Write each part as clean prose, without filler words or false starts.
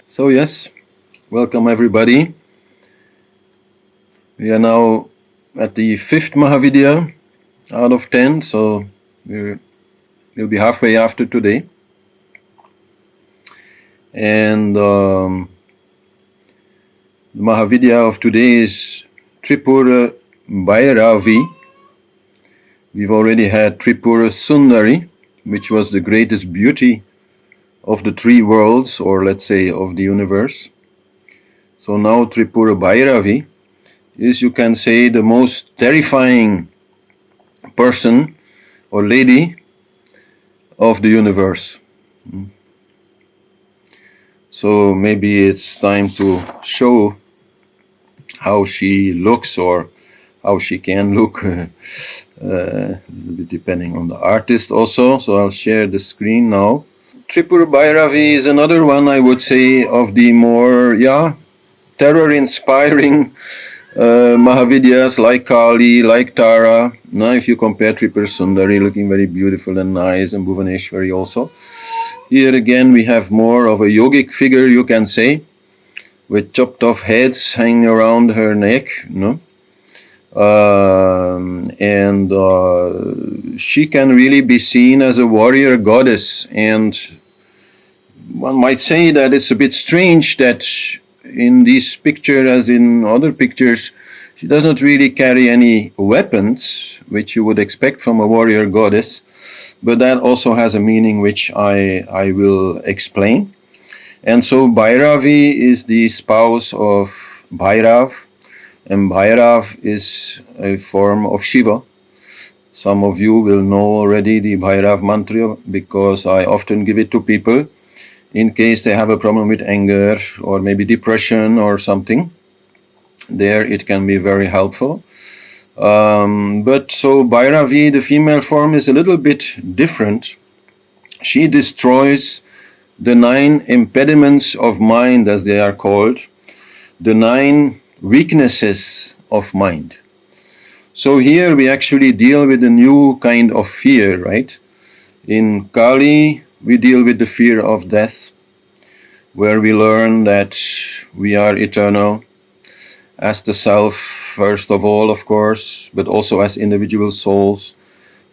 So yes, welcome everybody. We are now at the 5th Mahavidya out of 10, so we'll be halfway after today. And the Mahavidya of today is Tripura Bhairavi. We've already had Tripura Sundari, which was the greatest beauty of the three worlds, or let's say of the universe. So now Tripura Bhairavi is, you can say, the most terrifying person or lady of the universe. So maybe it's time to show how she looks, or how she can look, a little bit depending on the artist also. So I'll share the screen now. Tripur Bhairavi is another one, I would say, of the more, terror-inspiring Mahavidyas, like Kali, like Tara. Now if you compare Tripura Sundari, looking very beautiful and nice, and Bhuvaneshwari also. Here again we have more of a yogic figure, you can say, with chopped off heads hanging around her neck, she can really be seen as a warrior goddess. And one might say that it's a bit strange that in this picture, as in other pictures, she does not really carry any weapons, which you would expect from a warrior goddess, but that also has a meaning which I will explain. And so Bhairavi is the spouse of Bhairav, and Bhairav is a form of Shiva. Some of you will know already the Bhairav mantra, because I often give it to people in case they have a problem with anger or maybe depression or something. There it can be very helpful. But so Bhairavi, the female form, is a little bit different. She destroys the 9 impediments of mind, as they are called, the 9 weaknesses of mind. So here we actually deal with a new kind of fear, right? In Kali, we deal with the fear of death, where we learn that we are eternal, as the self, first of all, of course, but also as individual souls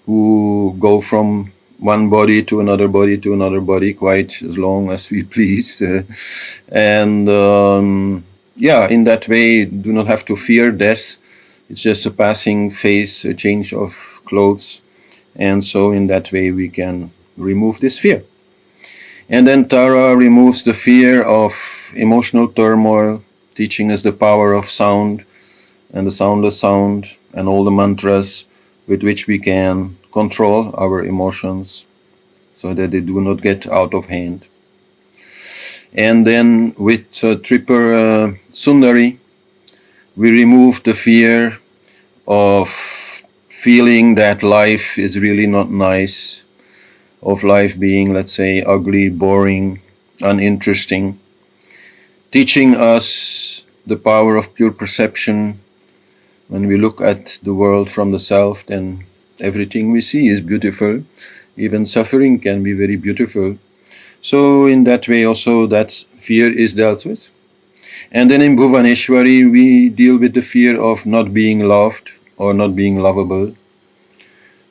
who go from one body to another body to another body, quite as long as we please. In that way, do not have to fear death. It's just a passing phase, a change of clothes. And so in that way, we can remove this fear. And then Tara removes the fear of emotional turmoil, teaching us the power of sound and the soundless sound and all the mantras with which we can control our emotions so that they do not get out of hand. And then with Tripura Sundari, we remove the fear of feeling that life is really not nice, of life being, let's say, ugly, boring, uninteresting, teaching us the power of pure perception. When we look at the world from the self, then everything we see is beautiful. Even suffering can be very beautiful. So in that way also, that fear is dealt with. And then in Bhuvaneshwari, we deal with the fear of not being loved or not being lovable,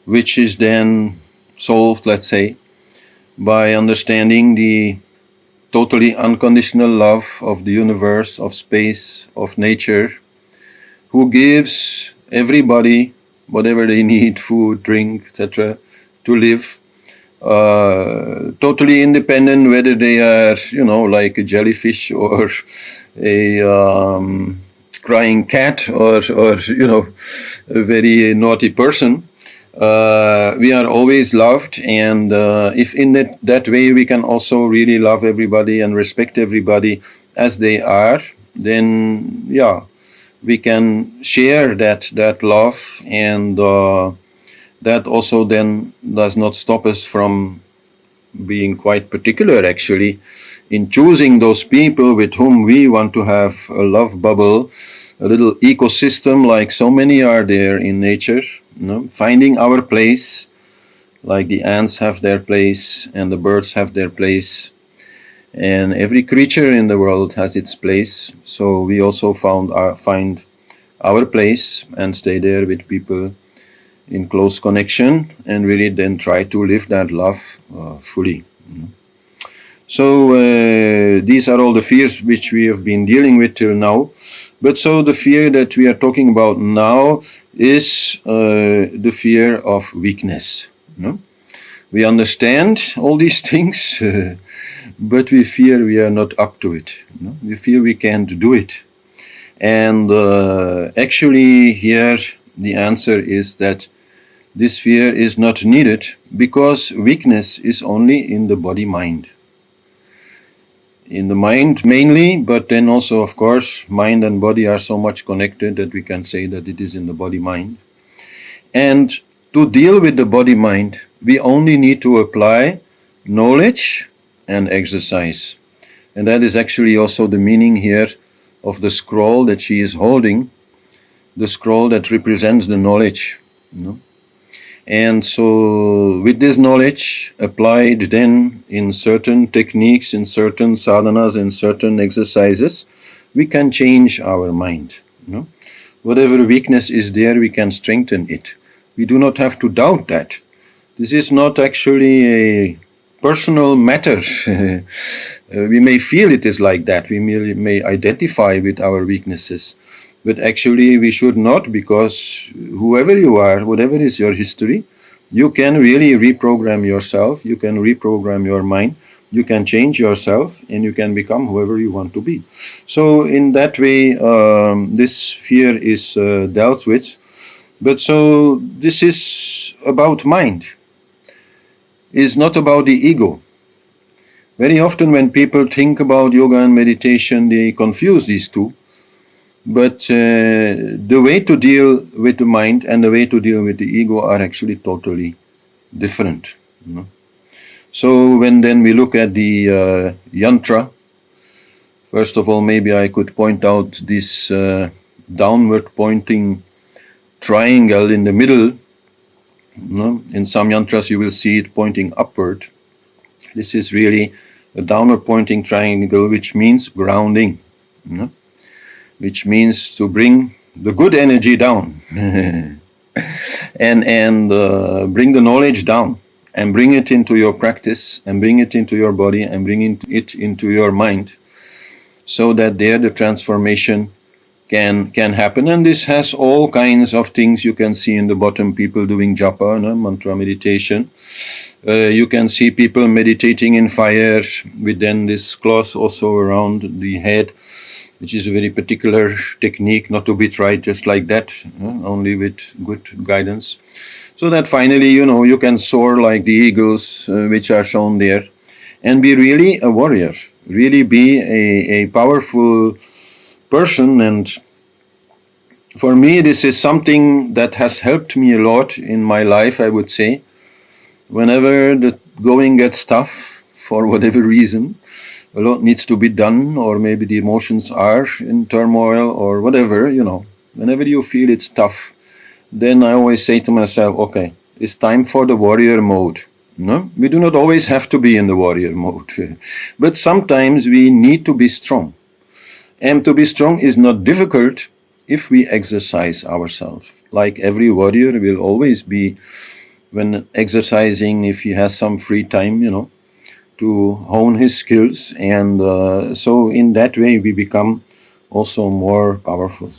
which is then solved, let's say, by understanding the totally unconditional love of the universe, of space, of nature, who gives everybody whatever they need, food, drink, etc., to live, totally independent, whether they are, like a jellyfish or a crying cat or a very naughty person. We are always loved, and if in that way we can also really love everybody and respect everybody as they are, then we can share that love, and that also then does not stop us from being quite particular, actually, in choosing those people with whom we want to have a love bubble, a little ecosystem, like so many are there in nature, finding our place, like the ants have their place and the birds have their place, and every creature in the world has its place. So we also find our place and stay there with people in close connection, and really then try to live that love fully. So these are all the fears which we have been dealing with till now. But so the fear that we are talking about now is the fear of weakness. No? We understand all these things, but we fear we are not up to it. No? We fear we can't do it. And actually here the answer is that this fear is not needed, because weakness is only in the body-mind. In the mind mainly, but then also, of course, mind and body are so much connected that we can say that it is in the body-mind. And to deal with the body-mind, we only need to apply knowledge and exercise. And that is actually also the meaning here of the scroll that she is holding, the scroll that represents the knowledge. And so with this knowledge applied then in certain techniques, in certain sadhanas, in certain exercises, we can change our mind. Whatever weakness is there, we can strengthen it. We do not have to doubt that. This is not actually a personal matter. We may feel it is like that. We may identify with our weaknesses. But actually we should not, because whoever you are, whatever is your history, you can really reprogram yourself, you can reprogram your mind, you can change yourself, and you can become whoever you want to be. So in that way, this fear is dealt with. But so this is about mind. It's not about the ego. Very often when people think about yoga and meditation, they confuse these two. But the way to deal with the mind and the way to deal with the ego are actually totally different. So when then we look at the yantra, first of all, maybe I could point out this downward pointing triangle in the middle. In some yantras you will see it pointing upward. This is really a downward pointing triangle, which means grounding. Which means to bring the good energy down and bring the knowledge down and bring it into your practice and bring it into your body and bring it into your mind, so that there the transformation can happen. And this has all kinds of things. You can see in the bottom people doing japa, mantra meditation. You can see people meditating in fire with then this cloth also around the head, which is a very particular technique, not to be tried just like that, only with good guidance. So that finally, you can soar like the eagles, which are shown there, and be really a warrior, really be a powerful person. And for me, this is something that has helped me a lot in my life, I would say. Whenever the going gets tough, for whatever reason, a lot needs to be done, or maybe the emotions are in turmoil or whatever, whenever you feel it's tough, then I always say to myself, okay, it's time for the warrior mode. We do not always have to be in the warrior mode, but sometimes we need to be strong. And to be strong is not difficult if we exercise ourselves. Like every warrior will always be, when exercising, if he has some free time, to hone his skills, and so in that way we become also more powerful.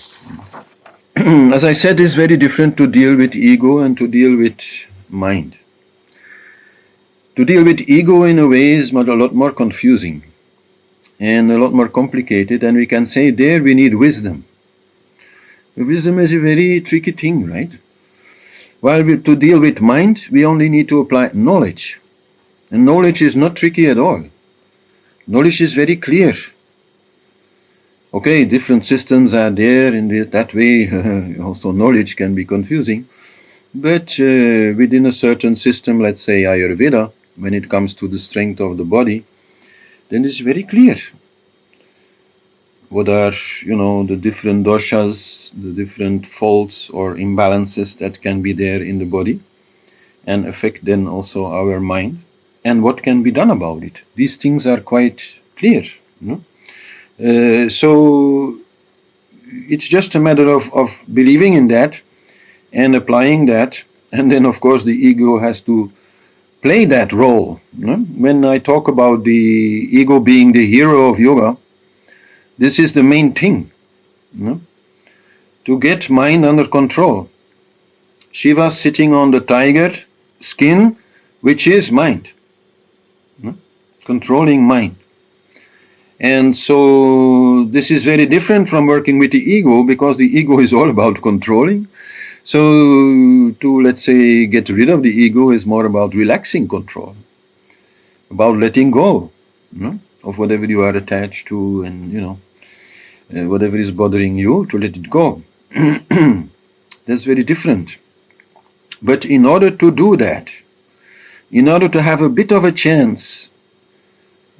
As I said, it's very different to deal with ego and to deal with mind. To deal with ego in a way is a lot more confusing and a lot more complicated, and we can say there we need wisdom. Wisdom is a very tricky thing, right? While to deal with mind, we only need to apply knowledge. And knowledge is not tricky at all. Knowledge is very clear. Okay, different systems are there, in that way also knowledge can be confusing. But within a certain system, let's say Ayurveda, when it comes to the strength of the body, then it's very clear. What are, the different doshas, the different faults or imbalances that can be there in the body. and affect then also our mind, and what can be done about it. These things are quite clear. So it's just a matter of believing in that and applying that, and then of course the ego has to play that role. When I talk about the ego being the hero of yoga, this is the main thing, to get mind under control. Shiva sitting on the tiger skin, which is mind, controlling mind. And so this is very different from working with the ego, because the ego is all about controlling. So to, let's say, get rid of the ego is more about relaxing control, about letting go of whatever you are attached to, and whatever is bothering you, to let it go. That's very different. But in order to do that, in order to have a bit of a chance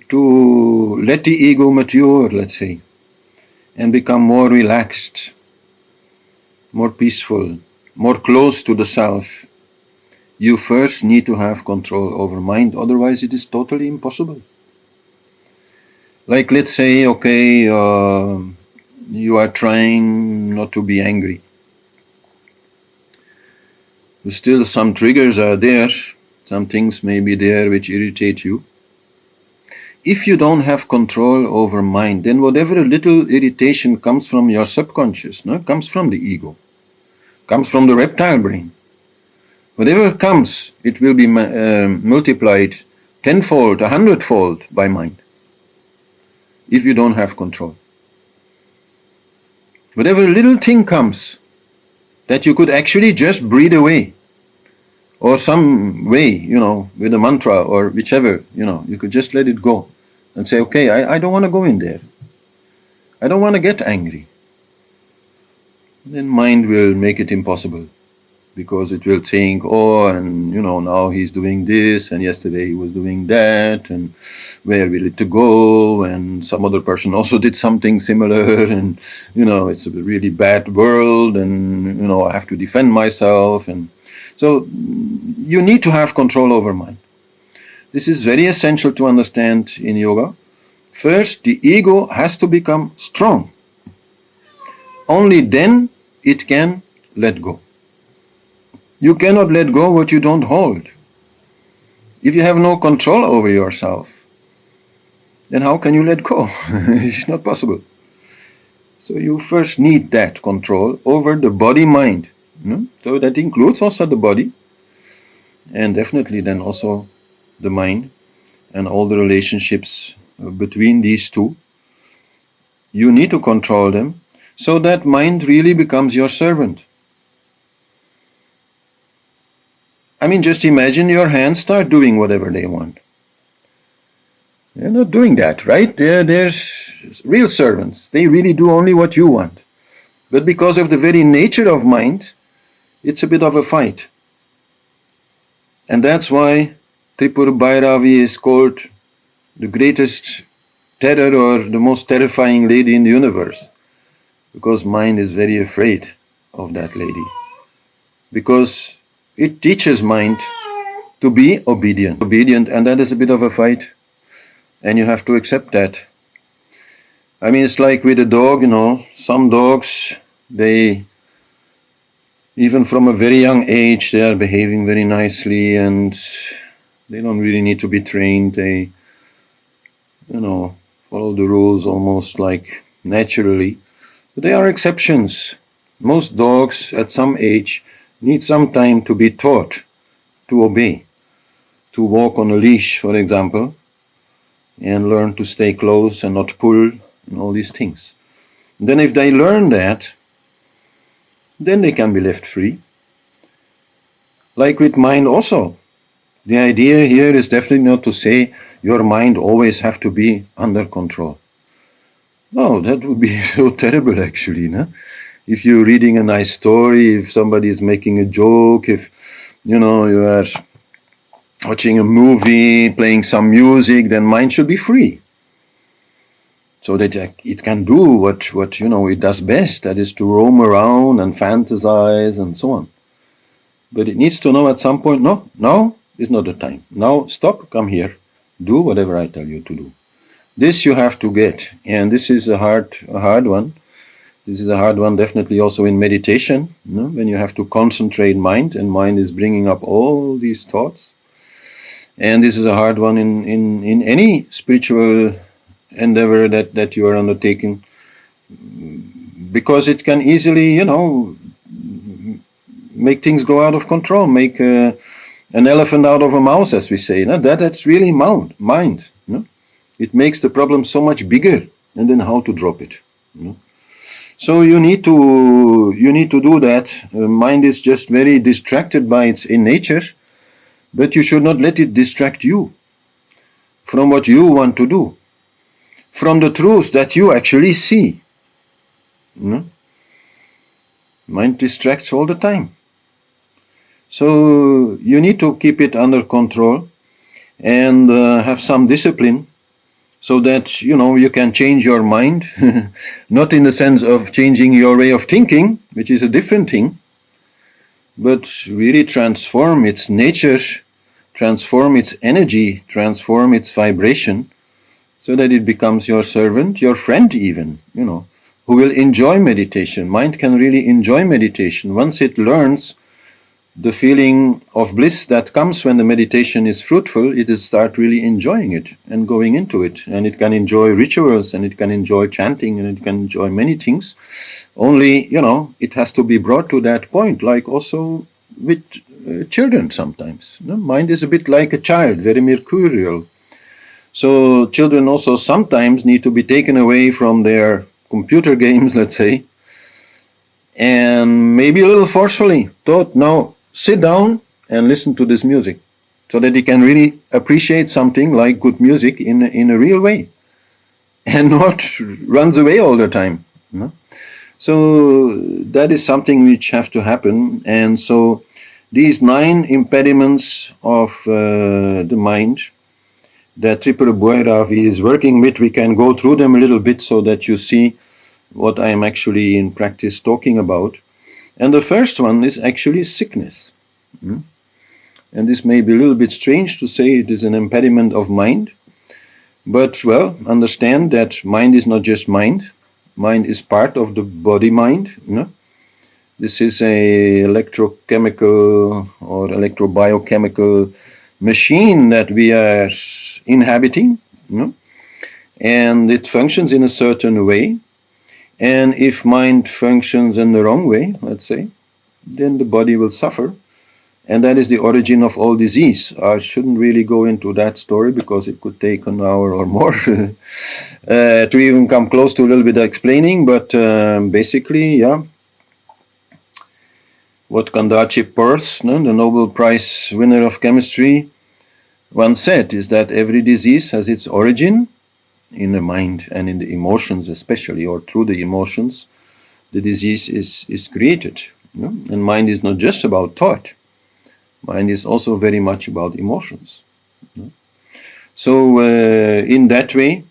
to let the ego mature, let's say, and become more relaxed, more peaceful, more close to the self, you first need to have control over mind, otherwise it is totally impossible. Like, let's say, okay, you are trying not to be angry. Still some triggers are there, some things may be there which irritate you. If you don't have control over mind, then whatever little irritation comes from your subconscious, comes from the ego, comes from the reptile brain. Whatever comes, it will be multiplied tenfold, 100-fold by mind, if you don't have control. Whatever little thing comes that you could actually just breathe away, or some way, with a mantra or whichever, you could just let it go and say, okay, I don't want to go in there. I don't want to get angry. Then mind will make it impossible, because it will think, oh, and now he's doing this, and yesterday he was doing that, and where will it go, and some other person also did something similar, and it's a really bad world, and I have to defend myself. And so you need to have control over mind. This is very essential to understand in yoga. First, the ego has to become strong. Only then it can let go. You cannot let go what you don't hold. If you have no control over yourself, then how can you let go? It's not possible. So you first need that control over the body-mind. So that includes also the body, and definitely then also the mind, and all the relationships between these two. You need to control them, so that mind really becomes your servant. I mean, just imagine your hands start doing whatever they want. They're not doing that, right? They're real servants. They really do only what you want. But because of the very nature of mind, it's a bit of a fight. And that's why Tripur Bhairavi is called the greatest terror, or the most terrifying lady in the universe. Because mind is very afraid of that lady. Because it teaches mind to be obedient, and that is a bit of a fight, and you have to accept that. I mean, it's like with a dog, some dogs, they, even from a very young age, they are behaving very nicely, and they don't really need to be trained. They, follow the rules almost like naturally. But there are exceptions. Most dogs at some age need some time to be taught to obey, to walk on a leash, for example, and learn to stay close and not pull, and all these things. Then if they learn that, then they can be left free. Like with mind also. The idea here is definitely not to say your mind always have to be under control. No, that would be so terrible actually, no? If you're reading a nice story, if somebody is making a joke, if you are watching a movie, playing some music, then mind should be free, so that it can do what it does best, that is to roam around and fantasize and so on. But it needs to know at some point, no, now is not the time. Now stop, come here, do whatever I tell you to do. This you have to get, and this is a hard one. This is a hard one definitely also in meditation, when you have to concentrate mind, and mind is bringing up all these thoughts. And this is a hard one in any spiritual endeavor that you are undertaking, because it can easily, make things go out of control, make an elephant out of a mouse, as we say. That's really mind. It makes the problem so much bigger, and then how to drop it. So you need to do that. Mind is just very distracted by its in nature, but you should not let it distract you from what you want to do, from the truth that you actually see. Mind distracts all the time. So you need to keep it under control and have some discipline, so that you can change your mind, not in the sense of changing your way of thinking, which is a different thing, but really transform its nature, transform its energy, transform its vibration, so that it becomes your servant, your friend even, who will enjoy meditation. Mind can really enjoy meditation. Once it learns the feeling of bliss that comes when the meditation is fruitful, it will start really enjoying it and going into it. And it can enjoy rituals, and it can enjoy chanting, and it can enjoy many things. Only, it has to be brought to that point, like also with children sometimes. Mind is a bit like a child, very mercurial. So children also sometimes need to be taken away from their computer games, let's say, and maybe a little forcefully taught, now sit down and listen to this music, so that he can really appreciate something like good music in a real way, and not runs away all the time. So that is something which have to happen. And so these 9 impediments of the mind that Tripura Bhairavi is working with, we can go through them a little bit so that you see what I am actually in practice talking about. And the first one is actually sickness. And this may be a little bit strange to say it is an impediment of mind, but well, understand that mind is not just mind. Mind is part of the body-mind. This is a electrochemical or electrobiochemical machine that we are inhabiting, and it functions in a certain way. And if mind functions in the wrong way, let's say, then the body will suffer. And that is the origin of all disease. I shouldn't really go into that story, because it could take an hour or more to even come close to a little bit of explaining. But basically, what Kandachi Perth, the Nobel Prize winner of chemistry, once said is that every disease has its origin in the mind and in the emotions, especially, or through the emotions, the disease is created. And mind is not just about thought. Mind is also very much about emotions. So in that way,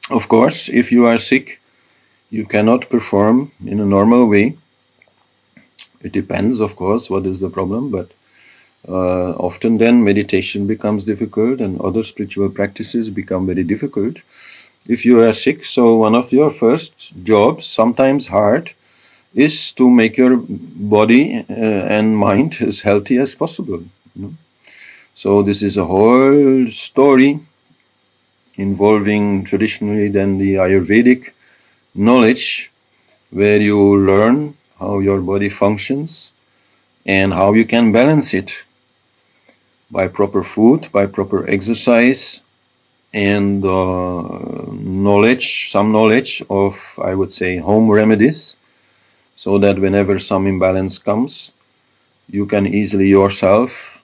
of course, if you are sick, you cannot perform in a normal way. It depends, of course, what is the problem, but often then meditation becomes difficult, and other spiritual practices become very difficult if you are sick. So one of your first jobs, sometimes hard, is to make your body and mind as healthy as possible. So this is a whole story involving traditionally then the Ayurvedic knowledge, where you learn how your body functions and how you can balance it by proper food, by proper exercise, and some knowledge of, I would say, home remedies, so that whenever some imbalance comes, you can easily yourself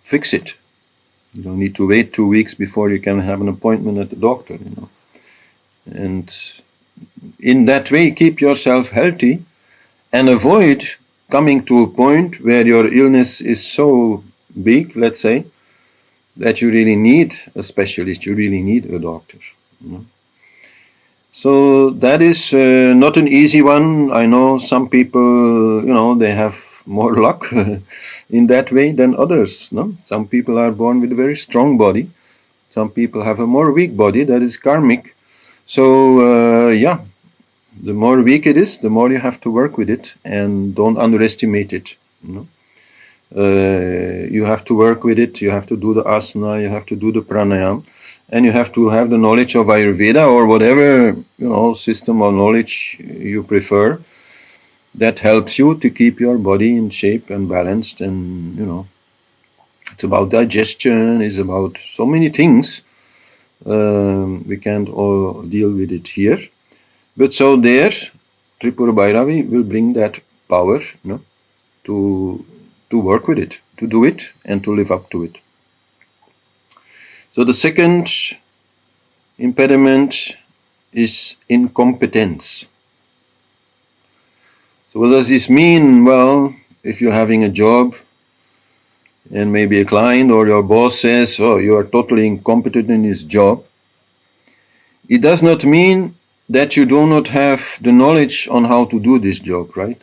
fix it. You don't need to wait 2 weeks before you can have an appointment at the doctor, And in that way, keep yourself healthy and avoid coming to a point where your illness is so big, let's say, that you really need a specialist, you really need a doctor. So that is not an easy one. I know some people, they have more luck in that way than others. No? Some people are born with a very strong body. Some people have a more weak body, that is karmic. So, the more weak it is, the more you have to work with it, and don't underestimate it. You have to work with it, you have to do the asana, you have to do the pranayam, and you have to have the knowledge of Ayurveda or whatever system of knowledge you prefer that helps you to keep your body in shape and balanced. And it's about digestion, it's about so many things. We can't all deal with it here, but so there Tripura Bhairavi will bring that power to work with it, to do it, and to live up to it. So the second impediment is incompetence. So what does this mean? Well, if you're having a job and maybe a client or your boss says, oh, you are totally incompetent in this job, it does not mean that you do not have the knowledge on how to do this job, right?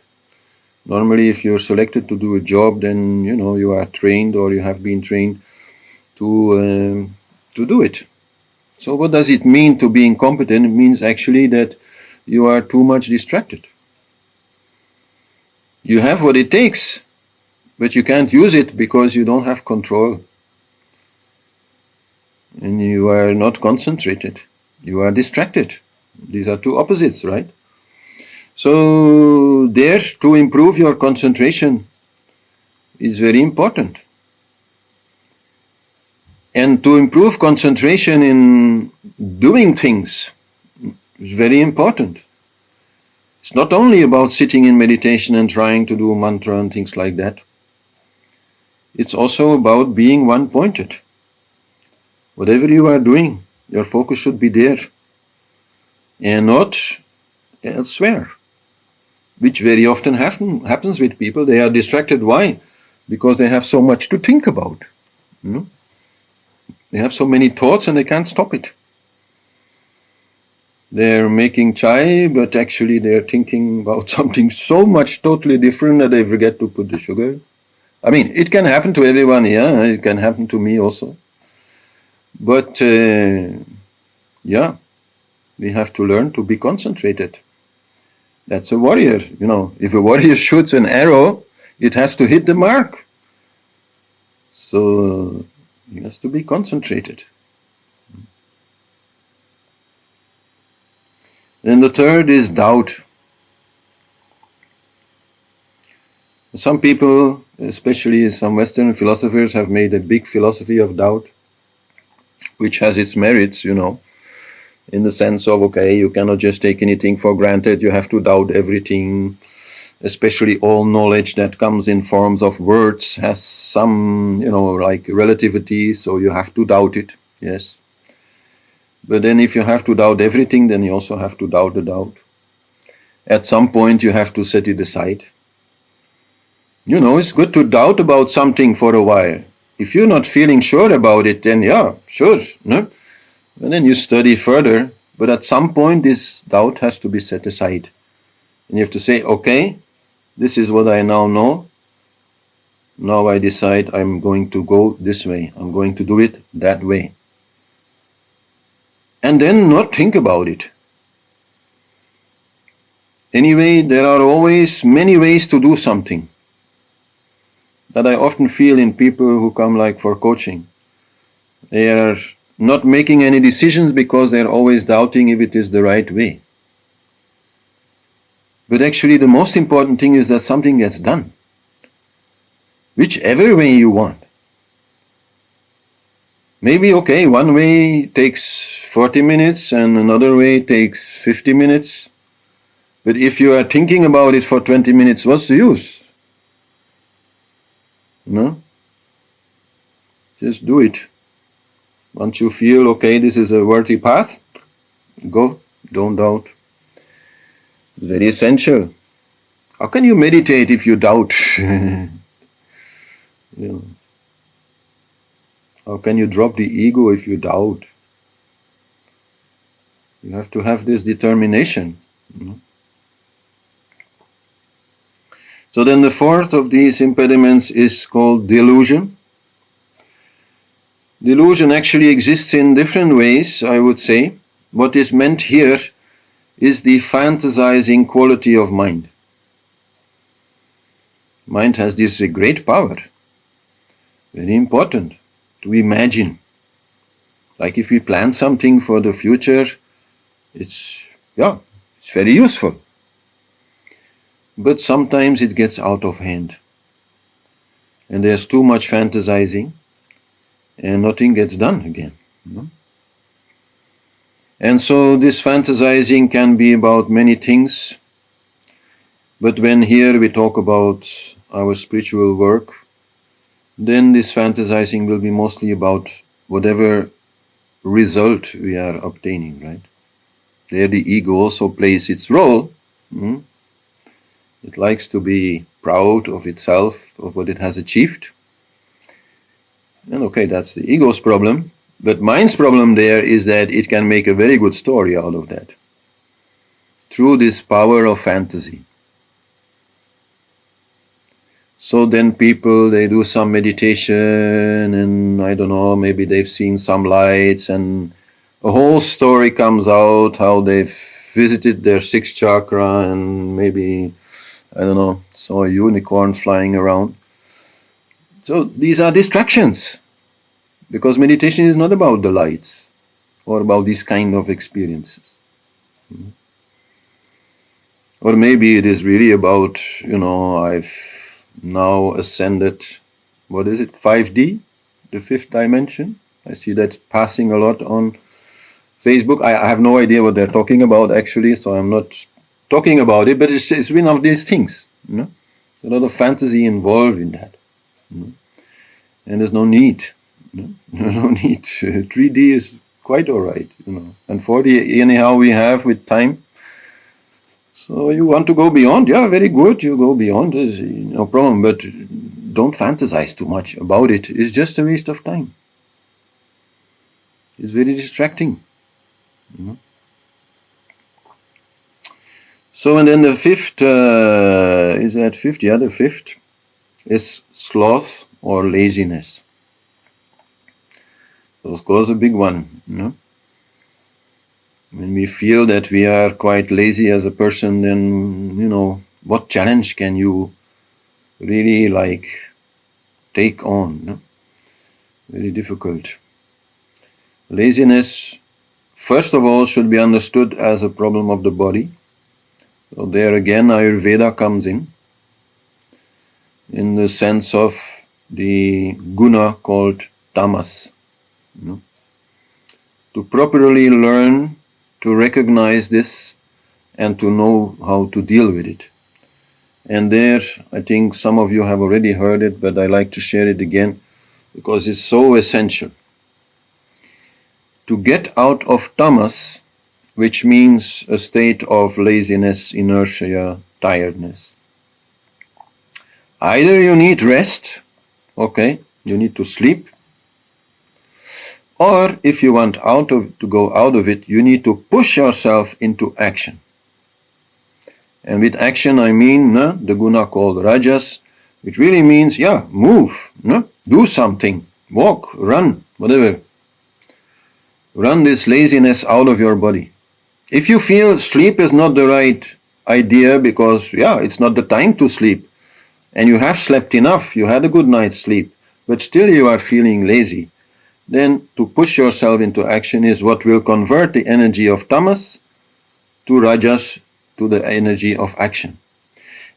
Normally, if you're selected to do a job, then you are trained or you have been trained to do it. So what does it mean to be incompetent? It means actually that you are too much distracted. You have what it takes, but you can't use it because you don't have control. And you are not concentrated. You are distracted. These are two opposites, right? So there, to improve your concentration is very important. And to improve concentration in doing things is very important. It's not only about sitting in meditation and trying to do a mantra and things like that. It's also about being one-pointed. Whatever you are doing, your focus should be there and not elsewhere, which very often happens with people. They are distracted. Why? Because they have so much to think about. They have so many thoughts and they can't stop it. They're making chai, but actually they're thinking about something so much totally different that they forget to put the sugar. I mean, it can happen to everyone here. It can happen to me also. But we have to learn to be concentrated. That's a warrior. If a warrior shoots an arrow, it has to hit the mark. So he has to be concentrated. And the third is doubt. Some people, especially some Western philosophers, have made a big philosophy of doubt, which has its merits, in the sense of, okay, you cannot just take anything for granted, you have to doubt everything, especially all knowledge that comes in forms of words has some, like relativity, so you have to doubt it, yes. But then if you have to doubt everything, then you also have to doubt the doubt. At some point you have to set it aside. It's good to doubt about something for a while. If you're not feeling sure about it, then sure, no? And then you study further, but at some point this doubt has to be set aside. And you have to say, okay, this is what I now know. Now I decide I'm going to go this way. I'm going to do it that way. And then not think about it. Anyway, there are always many ways to do something. That I often feel in people who come like for coaching. They are not making any decisions because they're always doubting if it is the right way. But actually the most important thing is that something gets done. Whichever way you want. Maybe, okay, one way takes 40 minutes and another way takes 50 minutes. But if you are thinking about it for 20 minutes, what's the use? Just do it. Once you feel, okay, this is a worthy path, go, don't doubt. It's very essential. How can you meditate if you doubt? How can you drop the ego if you doubt? You have to have this determination. So then the fourth of these impediments is called delusion. Delusion actually exists in different ways, I would say. What is meant here is the fantasizing quality of mind. Mind has this great power, very important, to imagine. Like if we plan something for the future, it's very useful. But sometimes it gets out of hand. And there's too much fantasizing, and nothing gets done again. And so this fantasizing can be about many things. But when here we talk about our spiritual work, then this fantasizing will be mostly about whatever result we are obtaining, right? There the ego also plays its role. It likes to be proud of itself, of what it has achieved. And okay, that's the ego's problem. But mind's problem there is that it can make a very good story out of that, through this power of fantasy. So then people, they do some meditation, and I don't know, maybe they've seen some lights, and a whole story comes out how they've visited their sixth chakra, and maybe, I don't know, saw a unicorn flying around. So these are distractions, because meditation is not about the lights or about these kind of experiences. Or maybe it is really about, I've now ascended, 5D, the fifth dimension. I see that passing a lot on Facebook. I have no idea what they're talking about actually, so I'm not talking about it, but it's one of these things. A lot of fantasy involved in that. And there's no need. There's no need. 3D is quite alright, and 4D anyhow we have with time. So you want to go beyond, yeah, very good, you go beyond, no problem, but don't fantasize too much about it. It's just a waste of time. It's very distracting. So, and then the fifth, is that fifth? Yeah, the fifth is sloth or laziness. Of course, a big one, When we feel that we are quite lazy as a person, then, what challenge can you really take on? Very difficult. Laziness, first of all, should be understood as a problem of the body. So there again, Ayurveda comes in the sense of the guna called tamas. To properly learn to recognize this and to know how to deal with it. And there, I think some of you have already heard it, but I like to share it again because it's so essential. To get out of tamas, which means a state of laziness, inertia, tiredness. Either you need rest, okay, you need to sleep, or if you want to go out of it, you need to push yourself into action. And with action I mean the guna called rajas, which really means, move, do something, walk, run, whatever. Run this laziness out of your body. If you feel sleep is not the right idea because, it's not the time to sleep, and you have slept enough, you had a good night's sleep, but still you are feeling lazy, then to push yourself into action is what will convert the energy of tamas to rajas, to the energy of action.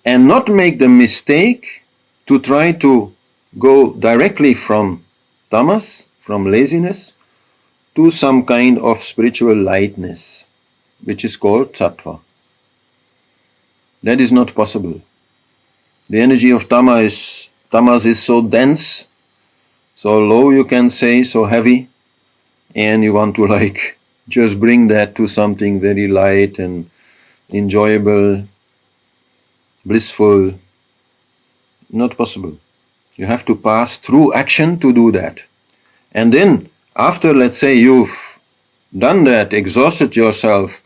And not make the mistake to try to go directly from tamas, from laziness, to some kind of spiritual lightness, which is called sattva. That is not possible. The energy of tamas is so dense, so low you can say, so heavy, and you want to just bring that to something very light and enjoyable, blissful. Not possible. You have to pass through action to do that. And then, after, let's say, you've done that, exhausted yourself,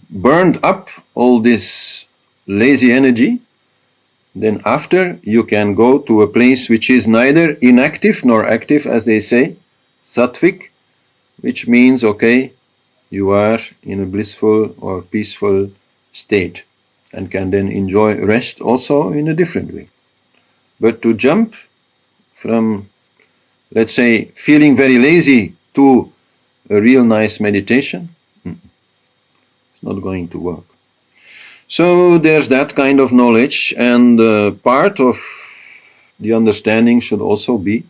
burned up all this lazy energy, Then after, you can go to a place which is neither inactive nor active, as they say, sattvic, which means, okay, you are in a blissful or peaceful state and can then enjoy rest also in a different way. But to jump from, let's say, feeling very lazy to a real nice meditation, it's not going to work. So there's that kind of knowledge, and part of the understanding should also be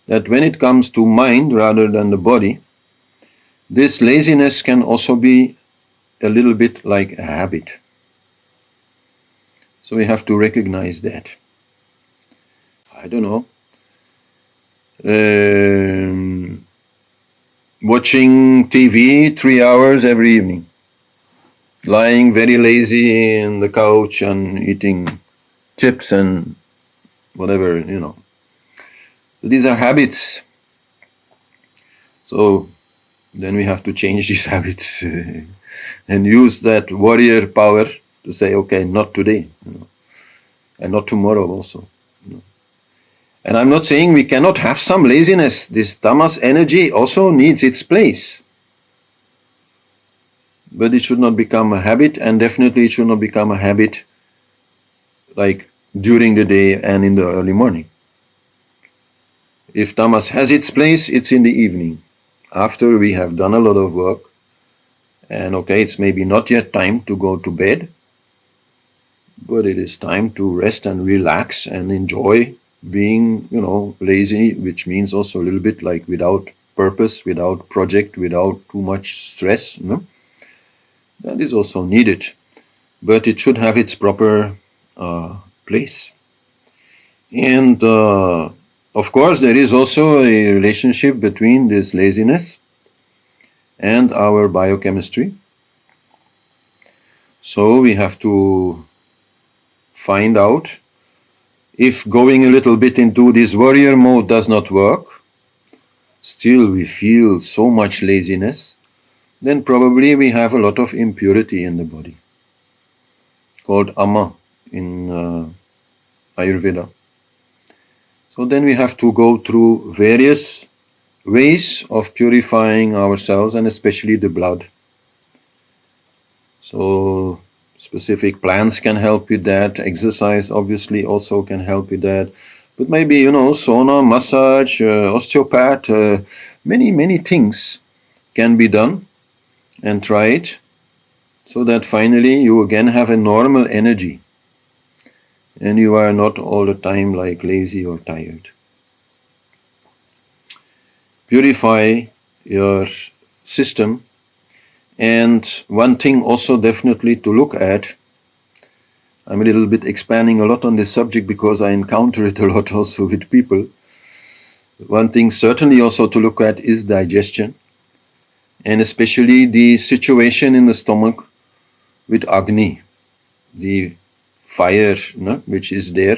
that when it comes to mind rather than the body, this laziness can also be a little bit like a habit. So we have to recognize that. I don't know. Watching TV 3 hours every evening. Lying very lazy in the couch and eating chips and whatever, you know. These are habits. So then we have to change these habits and use that warrior power to say, okay, not today, you know, and not tomorrow also. You know. And I'm not saying we cannot have some laziness. This tamas energy also needs its place. But it should not become a habit, and definitely it should not become a habit like during the day and in the early morning. If tamas has its place, it's in the evening, after we have done a lot of work, and okay, it's maybe not yet time to go to bed, but it is time to rest and relax and enjoy being, you know, lazy, which means also a little bit like without purpose, without project, without too much stress, you know? That is also needed, but it should have its proper place. And of course, there is also a relationship between this laziness and our biochemistry. So we have to find out if going a little bit into this warrior mode does not work, still we feel so much laziness, then probably we have a lot of impurity in the body, called ama in Ayurveda. So then we have to go through various ways of purifying ourselves, and especially the blood. So specific plants can help with that, exercise obviously also can help with that, but maybe, you know, sauna, massage, osteopath, many things can be done, and try it, so that finally you again have a normal energy and you are not all the time like lazy or tired. Purify your system. And one thing also definitely to look at, I'm a little bit expanding a lot on this subject because I encounter it a lot also with people. One thing certainly also to look at is digestion, and especially the situation in the stomach with Agni, the fire, no, which is there,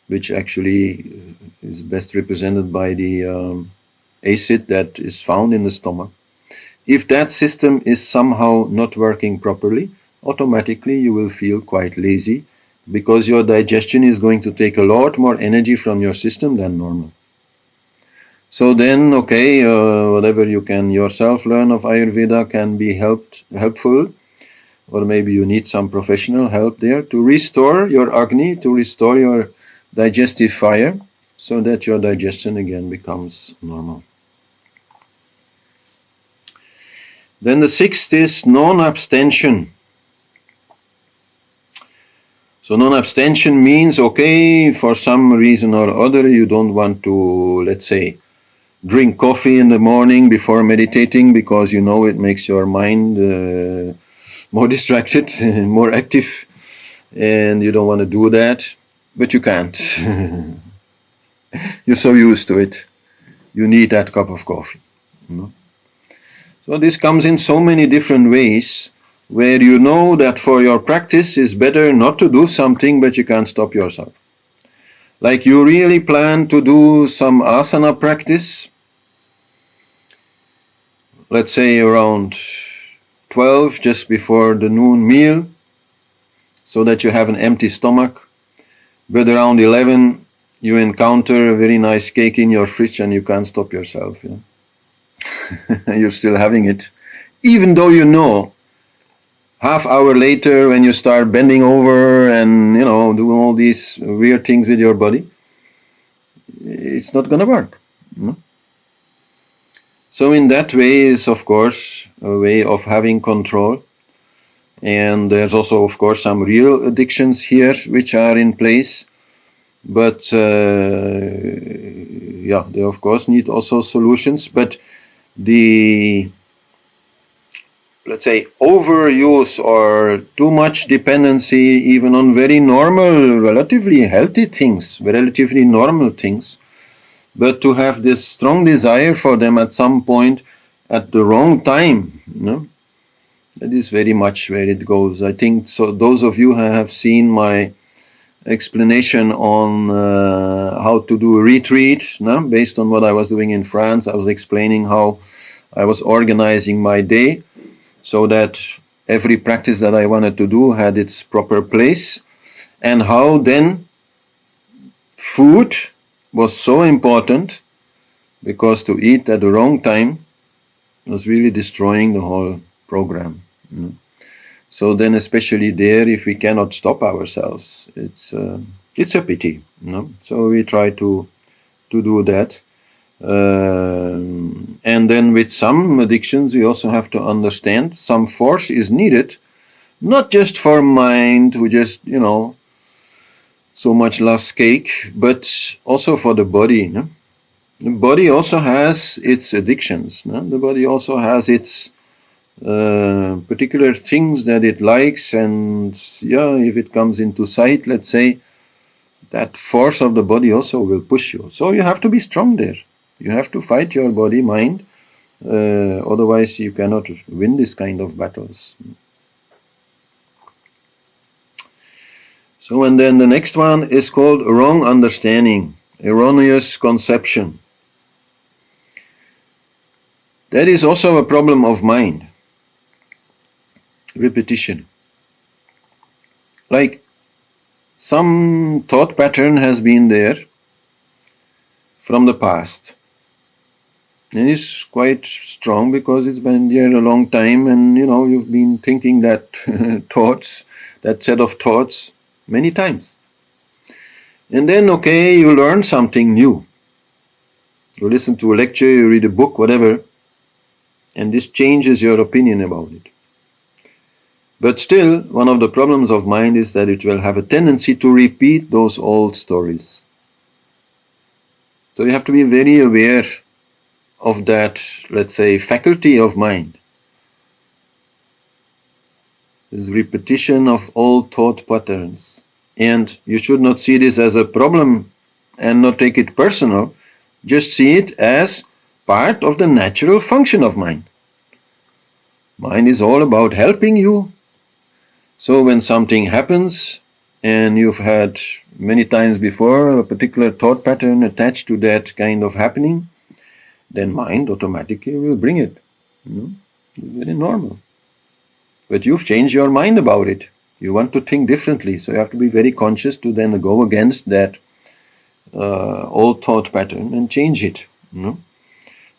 which actually is best represented by the acid that is found in the stomach. If that system is somehow not working properly, automatically you will feel quite lazy, because your digestion is going to take a lot more energy from your system than normal. So then, okay, whatever you can yourself learn of Ayurveda can be helpful, or maybe you need some professional help there to restore your Agni, to restore your digestive fire, so that your digestion again becomes normal. Then the sixth is non-abstention. So non-abstention means, okay, for some reason or other you don't want to, let's say, drink coffee in the morning before meditating because you know it makes your mind more distracted, more active, and you don't want to do that, but you can't. You're so used to it. You need that cup of coffee. You know? So this comes in so many different ways, where you know that for your practice it's better not to do something, but you can't stop yourself. Like you really plan to do some asana practice, let's say around 12, just before the noon meal, so that you have an empty stomach, but around 11 you encounter a very nice cake in your fridge and you can't stop yourself. You're still having it, even though you know half hour later when you start bending over and doing all these weird things with your body, it's not gonna work. So in that way is of course a way of having control. And there's also of course some real addictions here which are in place, but they of course need also solutions. But the, let's say, overuse or too much dependency even on very normal, relatively healthy things, relatively normal things, but to have this strong desire for them at some point at the wrong time, that is very much where it goes. I think so. Those of you who have seen my explanation on how to do a retreat, based on what I was doing in France, I was explaining how I was organizing my day so that every practice that I wanted to do had its proper place, and how then food was so important, because to eat at the wrong time was really destroying the whole program. So then, especially there, if we cannot stop ourselves, it's a pity. So we try to do that. And then with some addictions, we also have to understand some force is needed, not just for mind who just so much loves cake, but also for the body. The body also has its addictions. The body also has its particular things that it likes, and if it comes into sight, let's say, that force of the body also will push you. So you have to be strong there. You have to fight your body, mind, otherwise you cannot win this kind of battles. So, and then the next one is called wrong understanding, erroneous conception. That is also a problem of mind. Repetition. Like some thought pattern has been there from the past, and it's quite strong because it's been there a long time, and you've been thinking that thoughts, that set of thoughts many times. And then you learn something new. You listen to a lecture, you read a book, whatever, and this changes your opinion about it. But still, one of the problems of mind is that it will have a tendency to repeat those old stories. So you have to be very aware of that, let's say, faculty of mind. This repetition of old thought patterns. And you should not see this as a problem and not take it personal. Just see it as part of the natural function of mind. Mind is all about helping you. So when something happens and you've had many times before a particular thought pattern attached to that kind of happening, then mind automatically will bring it. It's very normal. But you've changed your mind about it. You want to think differently, so you have to be very conscious to then go against that old thought pattern and change it.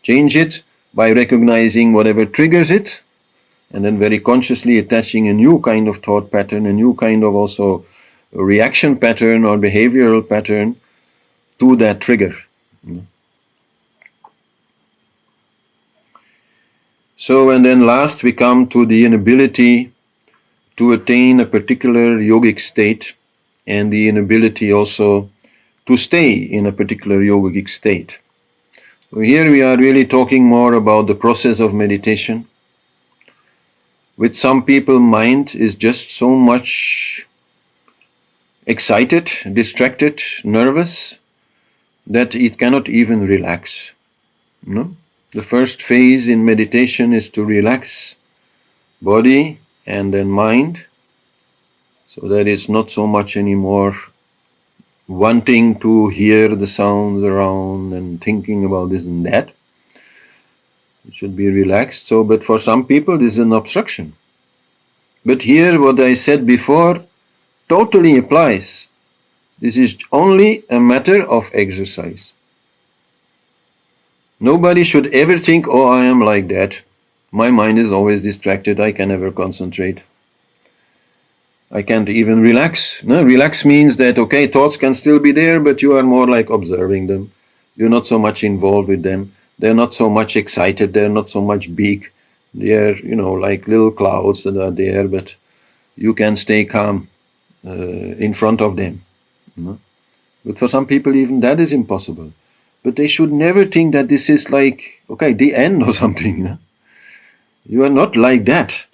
Change it by recognizing whatever triggers it, and then very consciously attaching a new kind of thought pattern, a new kind of also reaction pattern or behavioral pattern to that trigger. So, and then last we come to the inability to attain a particular yogic state, and the inability also to stay in a particular yogic state. So here we are really talking more about the process of meditation. With some people, mind is just so much excited, distracted, nervous, that it cannot even relax. The first phase in meditation is to relax body and then mind, so that it's not so much anymore wanting to hear the sounds around and thinking about this and that. It should be relaxed. So, but for some people this is an obstruction. But here what I said before totally applies. This is only a matter of exercise. Nobody should ever think, oh, I am like that. My mind is always distracted. I can never concentrate. I can't even relax. No, relax means that, okay, thoughts can still be there, but you are more like observing them. You're not so much involved with them. They're not so much excited. They're not so much big. They're, like little clouds that are there, but you can stay calm in front of them. But for some people, even that is impossible. But they should never think that this is like, okay, the end or something. You are not like that.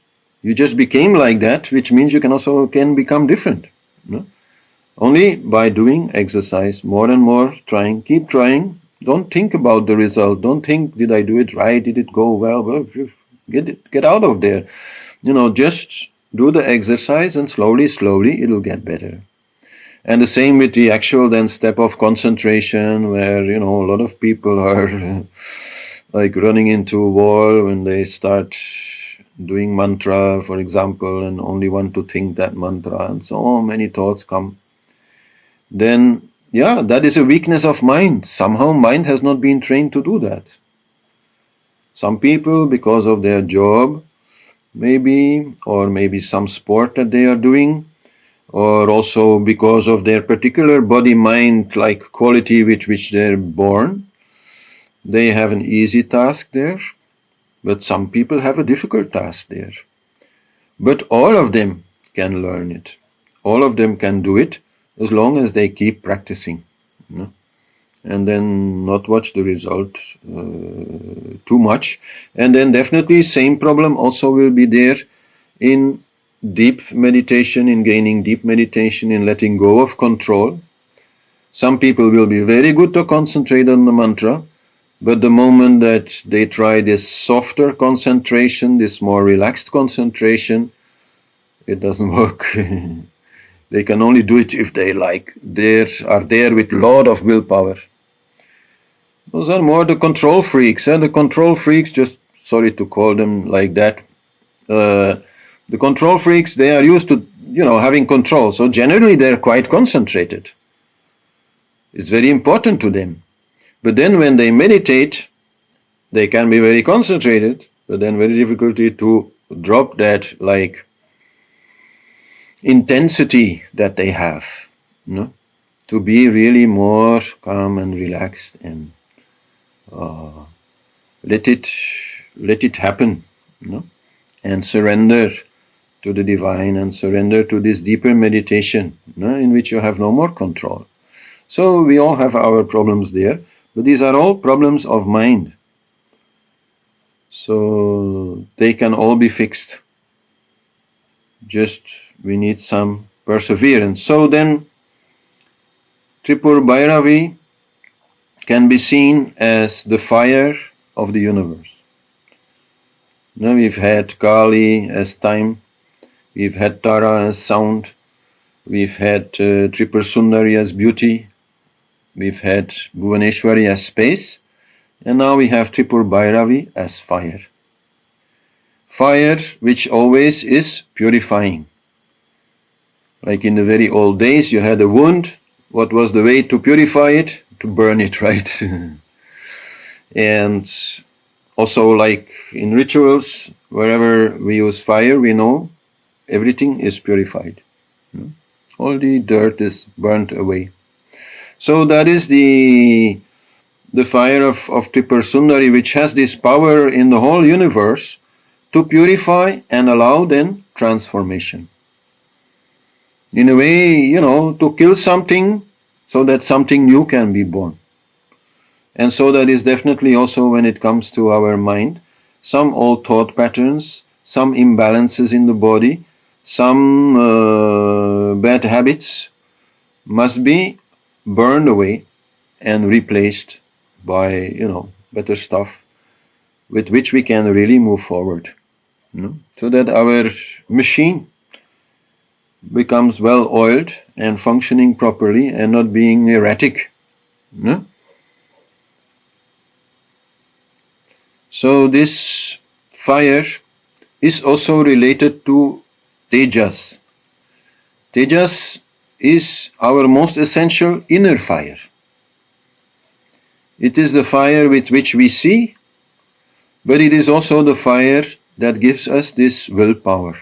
You just became like that, which means you can become different. Only by doing exercise more and more, keep trying. Don't think about the result. Don't think, did I do it right? Did it go well? Get out of there. Just do the exercise and slowly it'll get better. And the same with the actual then step of concentration, where a lot of people are like running into a wall when they start doing mantra, for example, and only want to think that mantra, and so many thoughts come. Then, that is a weakness of mind. Somehow mind has not been trained to do that. Some people, because of their job, maybe, or maybe some sport that they are doing, or also because of their particular body-mind like quality with which they're born, they have an easy task there, but some people have a difficult task there. But all of them can learn it. All of them can do it as long as they keep practicing. And then not watch the result too much. And then definitely same problem also will be there in deep meditation, in gaining deep meditation, in letting go of control. Some people will be very good to concentrate on the mantra, but the moment that they try this softer concentration, this more relaxed concentration, it doesn't work. They can only do it if they are there with a lot of willpower. Those are more the control freaks. The control freaks, just sorry to call them like that. The control freaks, they are used to, having control. So generally they're quite concentrated. It's very important to them. But then when they meditate, they can be very concentrated, but then very difficulty to drop that like intensity that they have, to be really more calm and relaxed and let it happen, and surrender to the divine and surrender to this deeper meditation, in which you have no more control. So we all have our problems there, but these are all problems of mind. So they can all be fixed. Just we need some perseverance. So then Tripur Bhairavi can be seen as the fire of the universe. Now we've had Kali as time, we've had Tara as sound, we've had Tripur Sundari as beauty, we've had Bhuvaneshwari as space, and now we have Tripur Bhairavi as fire. Fire which always is purifying. Like in the very old days, you had a wound. What was the way to purify it? To burn it, right? And also like in rituals, wherever we use fire, we know everything is purified. All the dirt is burnt away. So that is the fire of Tripur Sundari, which has this power in the whole universe to purify and allow then transformation. In a way, to kill something so that something new can be born. And so that is definitely also when it comes to our mind, some old thought patterns, some imbalances in the body, some bad habits must be burned away and replaced by, better stuff with which we can really move forward. So that our machine becomes well oiled and functioning properly and not being erratic. So this fire is also related to tejas. Tejas is our most essential inner fire. It is the fire with which we see, but it is also the fire that gives us this willpower.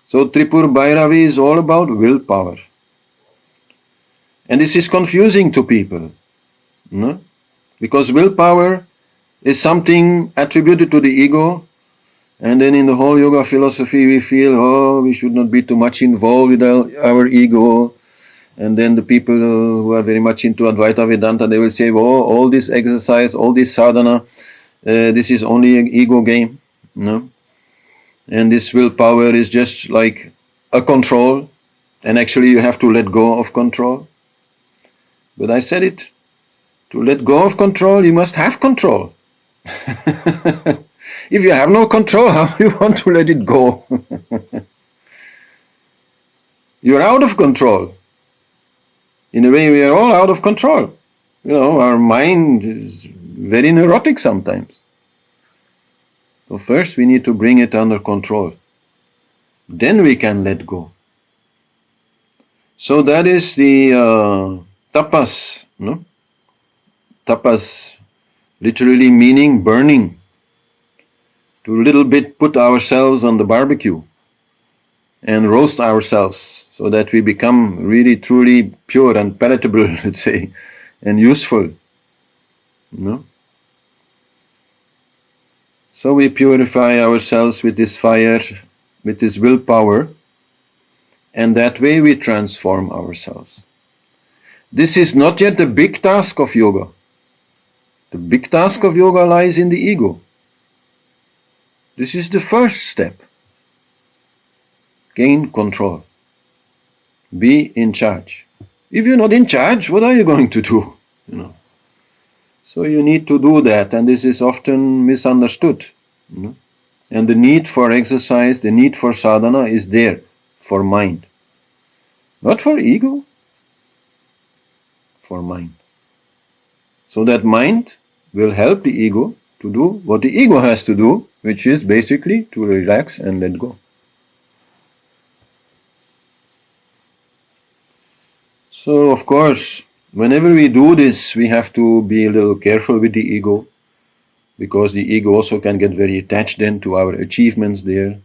So Tripur Bhairavi is all about willpower. And this is confusing to people, no? Because willpower is something attributed to the ego, and then in the whole yoga philosophy we feel, oh, we should not be too much involved with our ego. And then the people who are very much into Advaita Vedanta, they will say, oh, all this exercise, all this sadhana, this is only an ego game, no? And this willpower is just like a control, and actually you have to let go of control. But I said it, to let go of control, you must have control. If you have no control, how do you want to let it go? You're out of control. In a way, we are all out of control. You know, our mind is very neurotic sometimes. So first we need to bring it under control. Then we can let go. So that is the tapas, no? Tapas literally meaning burning. To a little bit put ourselves on the barbecue and roast ourselves so that we become really truly pure and palatable, let's say, and useful. You know? So we purify ourselves with this fire, with this willpower, and that way we transform ourselves. This is not yet the big task of yoga. The big task of yoga lies in the ego. This is the first step. Gain control. Be in charge. If you're not in charge, what are you going to do? You know. So you need to do that, and this is often misunderstood. You know. And the need for exercise, the need for sadhana is there for mind. Not for ego, for mind. So that mind will help the ego to do what the ego has to do, which is basically to relax and let go. So, of course, whenever we do this, we have to be a little careful with the ego, because the ego also can get very attached then to our achievements there,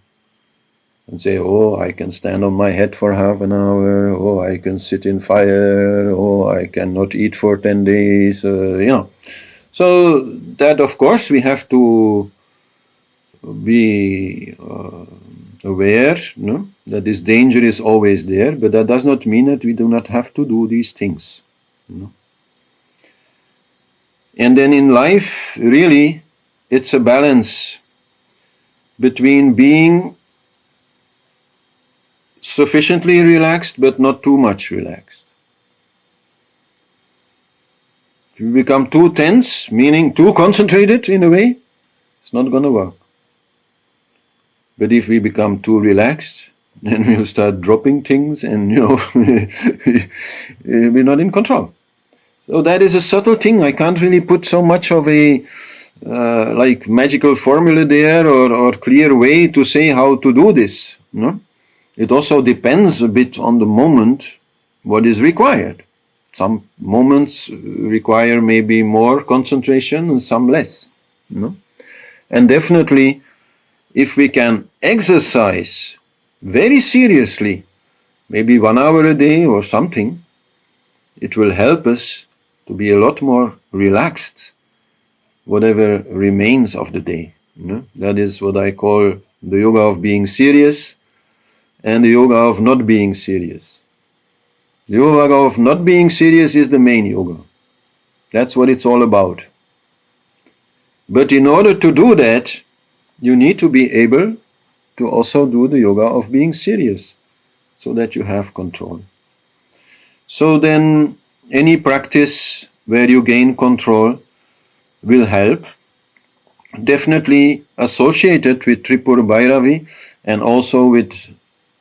and say, oh, I can stand on my head for half an hour, oh, I can sit in fire, oh, I cannot eat for 10 days, you know. So that, of course, we have to be aware, no? That this danger is always there, but that does not mean that we do not have to do these things. You know? And then in life, really, it's a balance between being sufficiently relaxed but not too much relaxed. If you become too tense, meaning too concentrated in a way, it's not going to work. But if we become too relaxed, then we'll start dropping things and, you know, we're not in control. So that is a subtle thing. I can't really put so much of a like magical formula there or clear way to say how to do this. No? It also depends a bit on the moment what is required. Some moments require maybe more concentration and some less. No? And definitely, if we can exercise very seriously, maybe 1 hour a day or something, it will help us to be a lot more relaxed, whatever remains of the day. You know? That is what I call the yoga of being serious and the yoga of not being serious. The yoga of not being serious is the main yoga. That's what it's all about. But in order to do that, you need to be able to also do the yoga of being serious, so that you have control. So then, any practice where you gain control will help. Definitely associated with Tripur Bhairavi and also with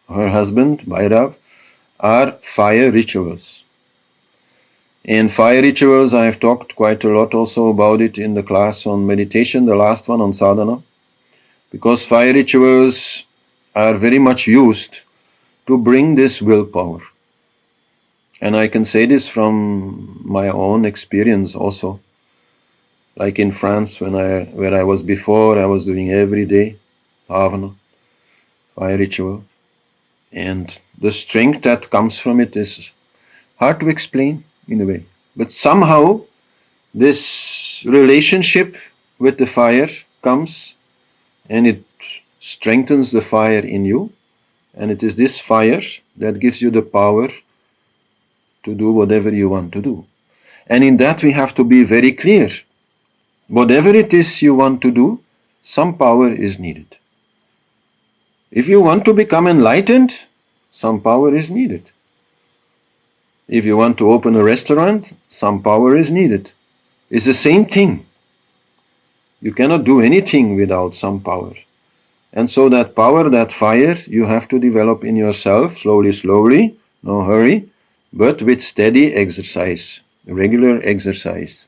her husband, Bhairav, are fire rituals. In fire rituals, I have talked quite a lot also about it in the class on meditation, the last one on sadhana, because fire rituals are very much used to bring this willpower. And I can say this from my own experience also. Like in France, where I was before, I was doing every day bhavana, fire ritual. And the strength that comes from it is hard to explain in a way. But somehow this relationship with the fire comes and it strengthens the fire in you. And it is this fire that gives you the power to do whatever you want to do. And in that we have to be very clear. Whatever it is you want to do, some power is needed. If you want to become enlightened, some power is needed. If you want to open a restaurant, some power is needed. It's the same thing. You cannot do anything without some power. And so that power, that fire, you have to develop in yourself, slowly, no hurry, but with steady exercise, regular exercise.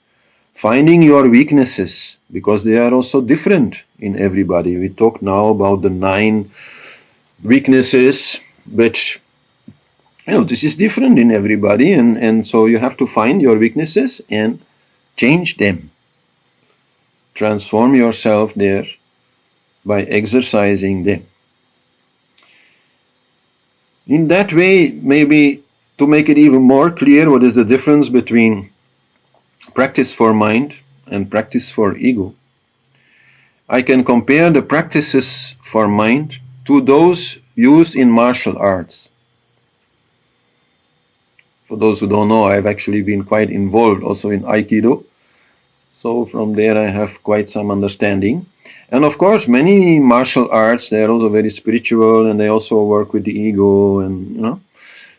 Finding your weaknesses, because they are also different in everybody. We talk now about the 9 weaknesses, but this is different in everybody, and so you have to find your weaknesses and change them. Transform yourself there by exercising them. In that way, maybe to make it even more clear, what is the difference between practice for mind and practice for ego? I can compare the practices for mind to those used in martial arts. For those who don't know, I've actually been quite involved also in Aikido. So from there I have quite some understanding. And of course, many martial arts, they are also very spiritual and they also work with the ego and,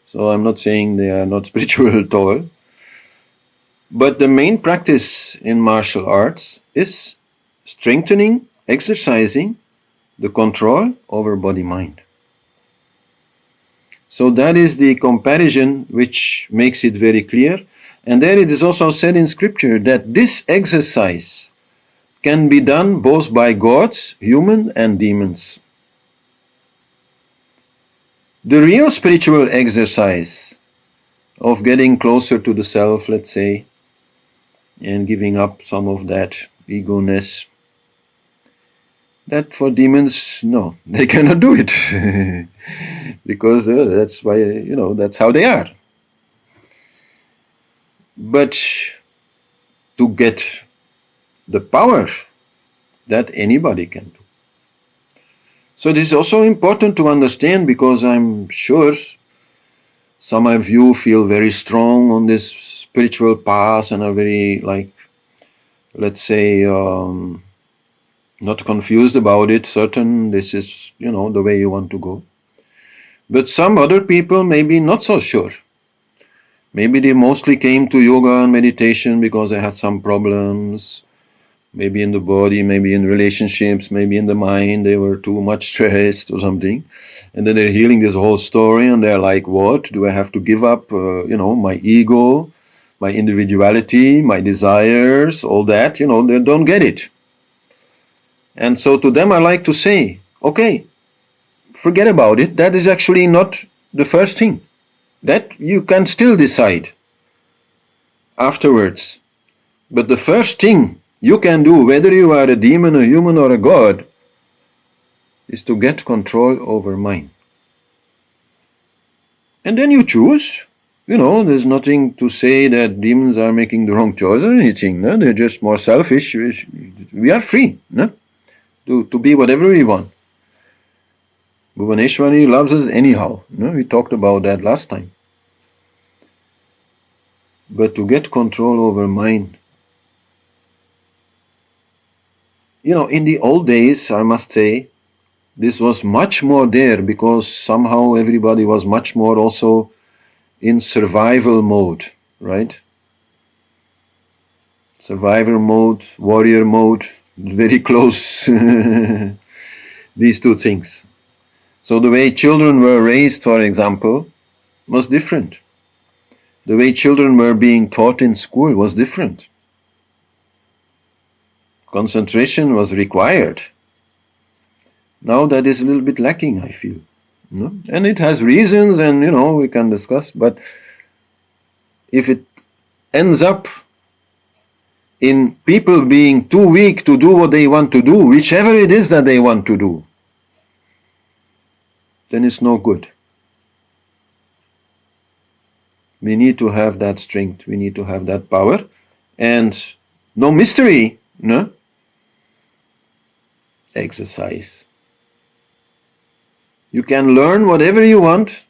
So I'm not saying they are not spiritual at all. But the main practice in martial arts is strengthening, exercising the control over body-mind. So that is the comparison which makes it very clear. And there it is also said in scripture that this exercise can be done both by gods, human and demons. The real spiritual exercise of getting closer to the self, let's say, and giving up some of that ego-ness, that for demons, no, they cannot do it. Because that's why, that's how they are. But to get the power, that anybody can do. So this is also important to understand, because I'm sure some of you feel very strong on this spiritual path and are very, let's say, not confused about it, certain this is, the way you want to go. But some other people may be not so sure. Maybe they mostly came to yoga and meditation because they had some problems, maybe in the body, maybe in relationships, maybe in the mind, they were too much stressed or something. And then they're hearing this whole story and they're like, what? Do I have to give up, my ego, my individuality, my desires, all that? They don't get it. And so to them I like to say, okay, forget about it. That is actually not the first thing. That you can still decide afterwards. But the first thing you can do, whether you are a demon, a human, or a god, is to get control over mind. And then you choose. There's nothing to say that demons are making the wrong choice or anything. No? They're just more selfish. We are free, no? To be whatever we want. Bhuvaneshwari loves us anyhow. We talked about that last time. But to get control over mind, in the old days, I must say, this was much more there, because somehow everybody was much more also in survival mode, right? Survivor mode, warrior mode, very close, these two things. So the way children were raised, for example, was different. The way children were being taught in school was different. Concentration was required. Now that is a little bit lacking, I feel. And it has reasons, and we can discuss, but if it ends up in people being too weak to do what they want to do, whichever it is that they want to do, then it's no good. We need to have that strength, we need to have that power, and no mystery, no? Exercise. You can learn whatever you want.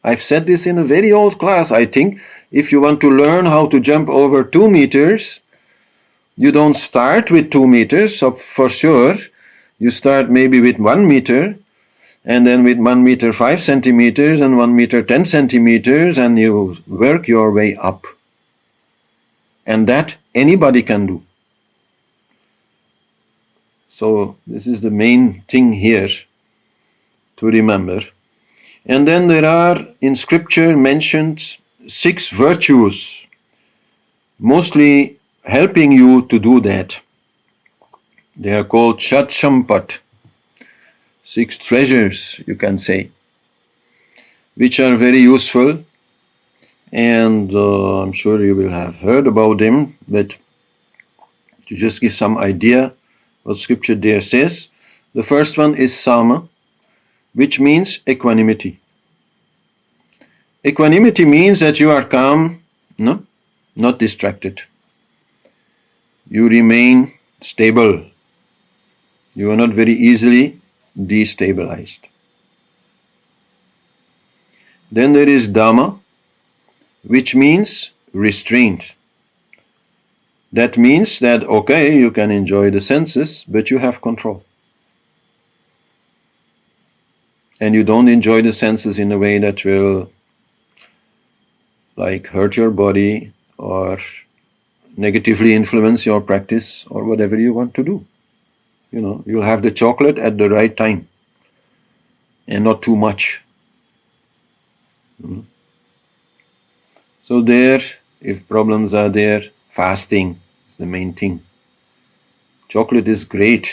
I've said this in a very old class, I think. If you want to learn how to jump over 2 meters, you don't start with 2 meters, so for sure, you start maybe with 1 meter, and then with 1 meter 5 centimeters, and 1 meter 10 centimeters, and you work your way up. And that anybody can do. So this is the main thing here to remember. And then there are in scripture mentioned 6 virtues, mostly helping you to do that. They are called Shat Shampat, 6 treasures, you can say, which are very useful, and I'm sure you will have heard about them, but to just give some idea what scripture there says, the first one is Sama, which means equanimity. Equanimity means that you are calm, no? Not distracted. You remain stable. You are not very easily destabilized. Then there is Dhamma, which means restraint. That means that, okay, you can enjoy the senses, but you have control. And you don't enjoy the senses in a way that will hurt your body or negatively influence your practice or whatever you want to do. You know, you'll have the chocolate at the right time and not too much. So there, if problems are there, fasting is the main thing. Chocolate is great.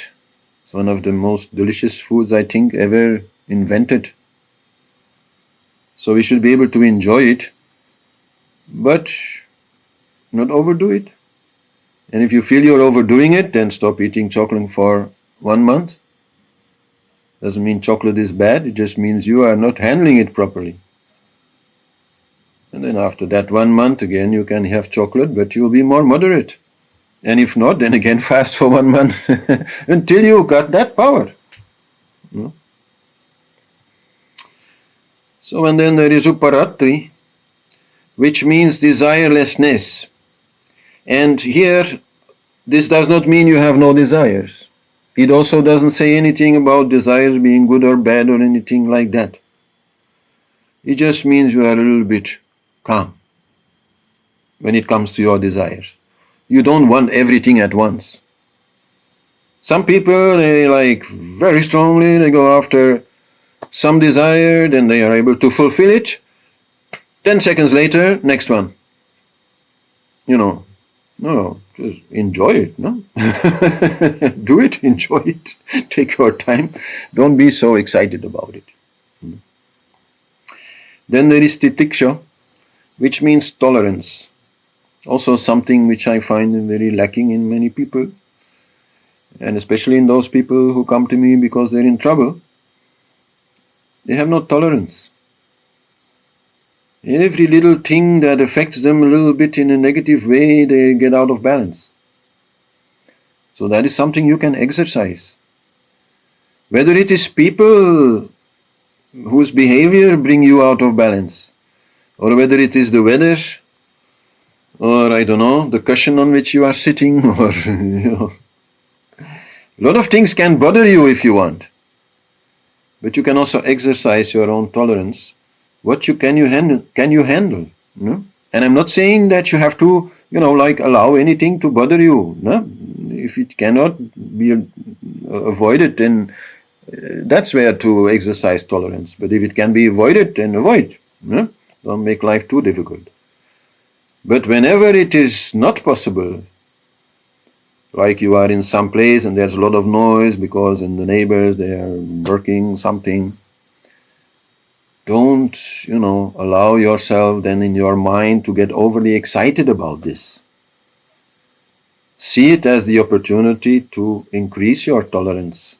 It's one of the most delicious foods I think ever invented. So we should be able to enjoy it, but not overdo it. And if you feel you're overdoing it, then stop eating chocolate for 1 month. Doesn't mean chocolate is bad, it just means you are not handling it properly. And then after that 1 month again you can have chocolate, but you'll be more moderate. And if not, then again fast for 1 month until you got that power. So, and then there is Uparatri, which means desirelessness. And here, this does not mean you have no desires. It also doesn't say anything about desires being good or bad or anything like that. It just means you are a little bit calm when it comes to your desires. You don't want everything at once. Some people, they very strongly, they go after some desire, then they are able to fulfill it. 10 seconds later, next one. No, just enjoy it, no? Do it, enjoy it, take your time. Don't be so excited about it. Then there is Titiksha, which means tolerance. Also something which I find very lacking in many people, and especially in those people who come to me because they're in trouble. They have no tolerance. Every little thing that affects them a little bit in a negative way, they get out of balance. So that is something you can exercise. Whether it is people whose behavior bring you out of balance, or whether it is the weather, or I don't know, the cushion on which you are sitting, or a lot of things can bother you if you want. But you can also exercise your own tolerance. What can you handle? No? And I'm not saying that you have to, allow anything to bother you. No? If it cannot be avoided, then that's where to exercise tolerance. But if it can be avoided, then avoid. No? Don't make life too difficult. But whenever it is not possible, like you are in some place and there's a lot of noise because in the neighbors they are working something, Don't, allow yourself then in your mind to get overly excited about this. See it as the opportunity to increase your tolerance,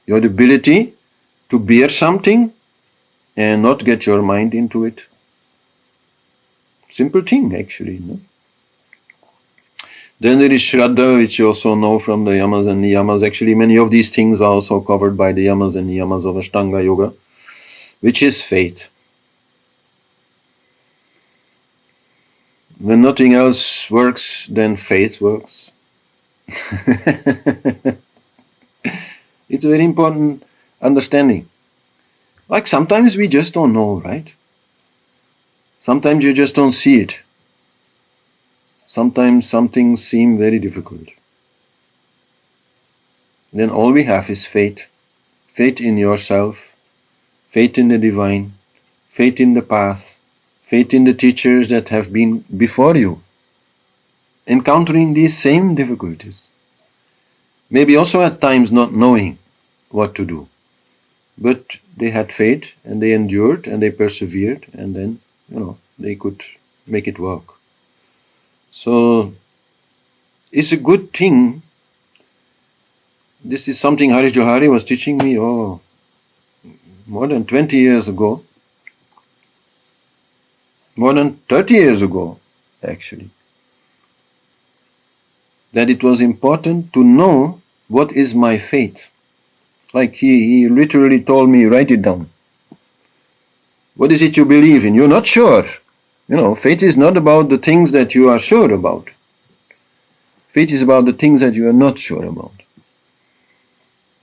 your ability to bear something and not get your mind into it. Simple thing, actually. No? Then there is Shraddha, which you also know from the Yamas and Niyamas. Actually, many of these things are also covered by the Yamas and Niyamas of Ashtanga Yoga, which is faith. When nothing else works, then faith works. It's a very important understanding. Like sometimes we just don't know, right? Sometimes you just don't see it. Sometimes some things seem very difficult. Then all we have is faith. Faith in yourself, faith in the divine, faith in the path, faith in the teachers that have been before you, encountering these same difficulties. Maybe also at times not knowing what to do. But they had faith and they endured and they persevered and then, they could make it work. So it's a good thing. This is something Harish Johari was teaching me, more than 20 years ago. More than 30 years ago, actually. That it was important to know what is my faith. Like he literally told me, write it down. What is it you believe in? You're not sure. Faith is not about the things that you are sure about. Faith is about the things that you are not sure about.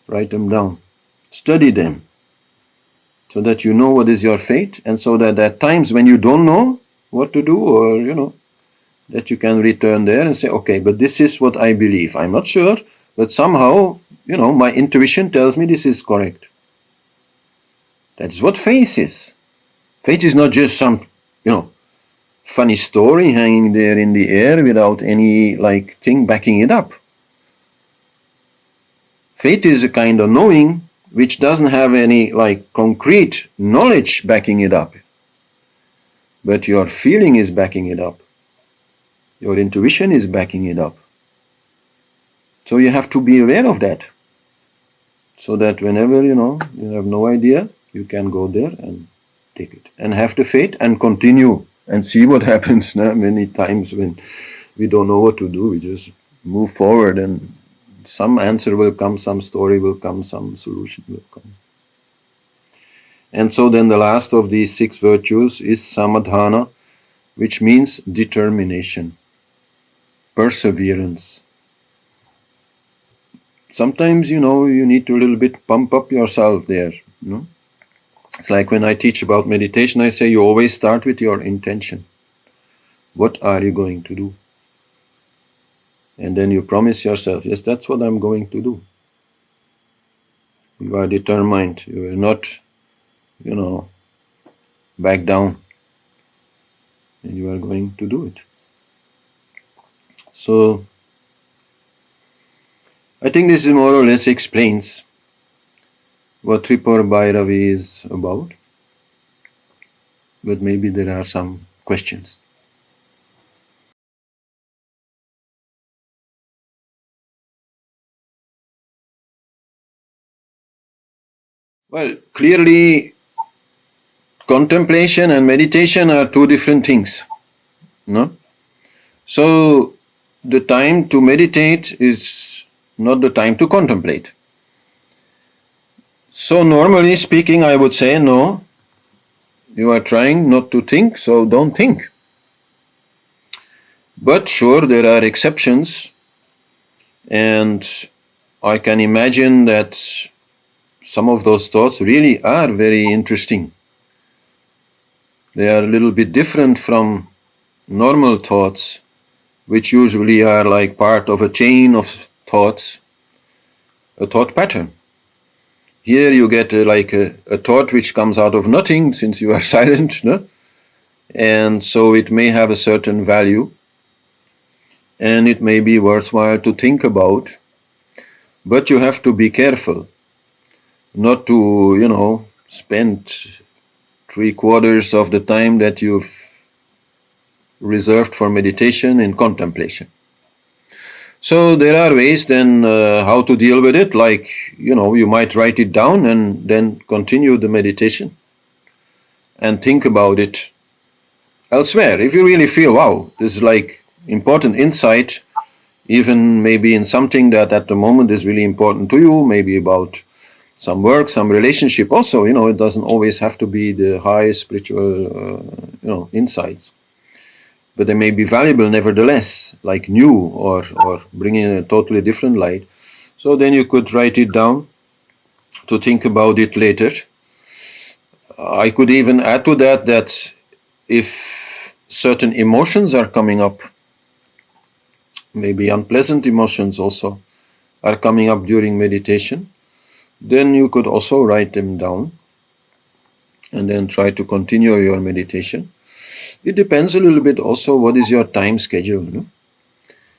Write them down. Study them. So that you know what is your faith, and so that at times when you don't know what to do, or, that you can return there and say, okay, but this is what I believe. I'm not sure, but somehow, my intuition tells me this is correct. That's what faith is. Faith is not just some, funny story hanging there in the air without any, thing backing it up. Faith is a kind of knowing which doesn't have any, concrete knowledge backing it up. But your feeling is backing it up. Your intuition is backing it up. So you have to be aware of that. So that whenever, you have no idea, you can go there and take it. And have the faith and continue and see what happens. Many times when we don't know what to do, we just move forward and some answer will come, some story will come, some solution will come. And so then the last of these 6 virtues is samadhana, which means determination, perseverance. Sometimes, you need to a little bit pump up yourself there. It's like when I teach about meditation, I say you always start with your intention. What are you going to do? And then you promise yourself, yes, that's what I'm going to do. You are determined. You will not, back down. And you are going to do it. So, I think this more or less explains what Tripur Bhairavi is about. But maybe there are some questions. Well, clearly, contemplation and meditation are 2 different things. No? So, the time to meditate is not the time to contemplate. So, normally speaking, I would say, no, you are trying not to think, so don't think. But sure, there are exceptions, and I can imagine that some of those thoughts really are very interesting. They are a little bit different from normal thoughts, which usually are like part of a chain of thoughts, a thought pattern. Here you get a thought which comes out of nothing, since you are silent, no? And so it may have a certain value, and it may be worthwhile to think about, but you have to be careful not to, spend 3/4 of the time that you've reserved for meditation in contemplation. So there are ways then how to deal with it, like, you might write it down and then continue the meditation and think about it elsewhere. If you really feel, wow, this is like important insight, even maybe in something that at the moment is really important to you, maybe about some work, some relationship also, it doesn't always have to be the high spiritual, insights. But they may be valuable nevertheless, like new or bringing a totally different light. So then you could write it down to think about it later. I could even add to that if certain emotions are coming up, maybe unpleasant emotions also are coming up during meditation, then you could also write them down and then try to continue your meditation. It depends a little bit also what is your time schedule.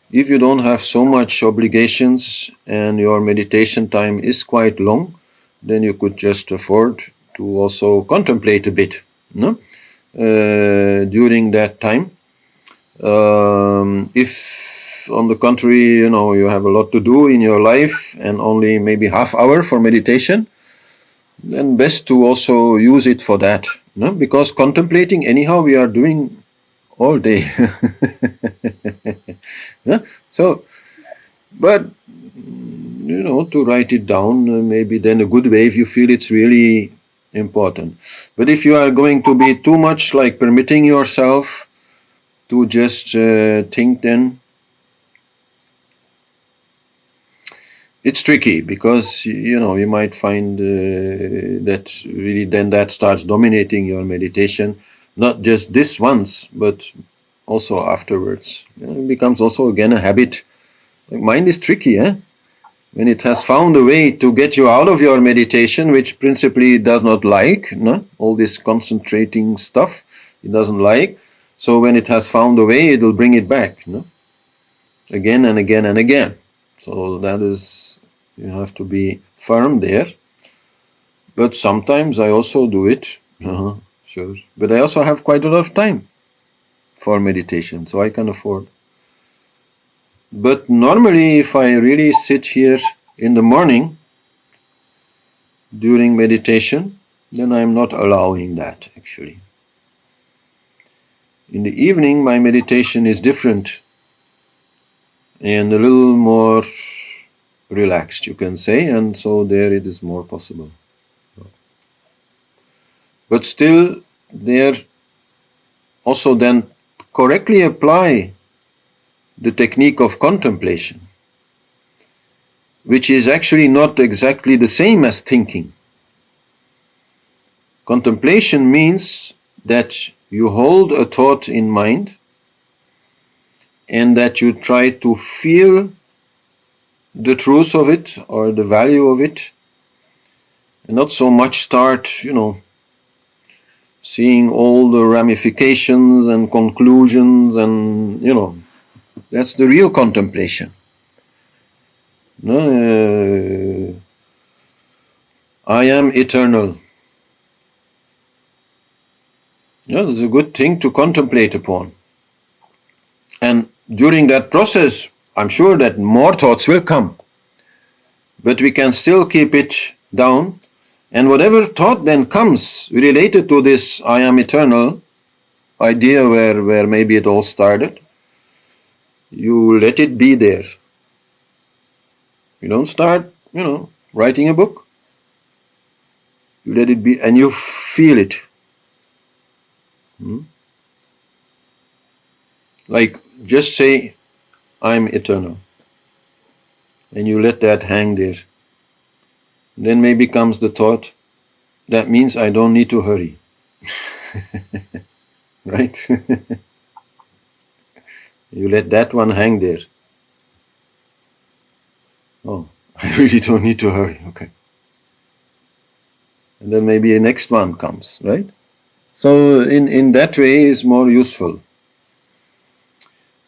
If you don't have so much obligations and your meditation time is quite long, then you could just afford to also contemplate a bit during that time. If on the contrary, you have a lot to do in your life and only maybe half hour for meditation, then best to also use it for that. Because contemplating anyhow we are doing all day. So, but to write it down, maybe then a good way if you feel it's really important. But if you are going to be too much like permitting yourself to just think, then it's tricky, because you might find that really then that starts dominating your meditation, not just this once but also afterwards. It becomes also again a habit. Mind is tricky, when it has found a way to get you out of your meditation, which principally it does not like, all this concentrating stuff it doesn't like. So when it has found a way, it will bring it back, again and again and again. So that is, you have to be firm there. But sometimes I also do it, sure. But I also have quite a lot of time for meditation, so I can afford. But normally, if I really sit here in the morning during meditation, then I'm not allowing that, actually. In the evening, my meditation is different and a little more relaxed, you can say, and so there it is more possible. But still, there also then correctly apply the technique of contemplation, which is actually not exactly the same as thinking. Contemplation means that you hold a thought in mind and that you try to feel the truth of it or the value of it, and not so much start, seeing all the ramifications and conclusions, and that's the real contemplation. I am eternal. It's a good thing to contemplate upon. And during that process, I'm sure that more thoughts will come. But we can still keep it down. And whatever thought then comes related to this I am eternal idea, where maybe it all started, you let it be there. You don't start, writing a book. You let it be and you feel it. Like, just say, I'm eternal. And you let that hang there. Then maybe comes the thought, that means I don't need to hurry. Right? You let that one hang there. Oh, I really don't need to hurry. Okay. And then maybe a next one comes, right? So in that way is more useful.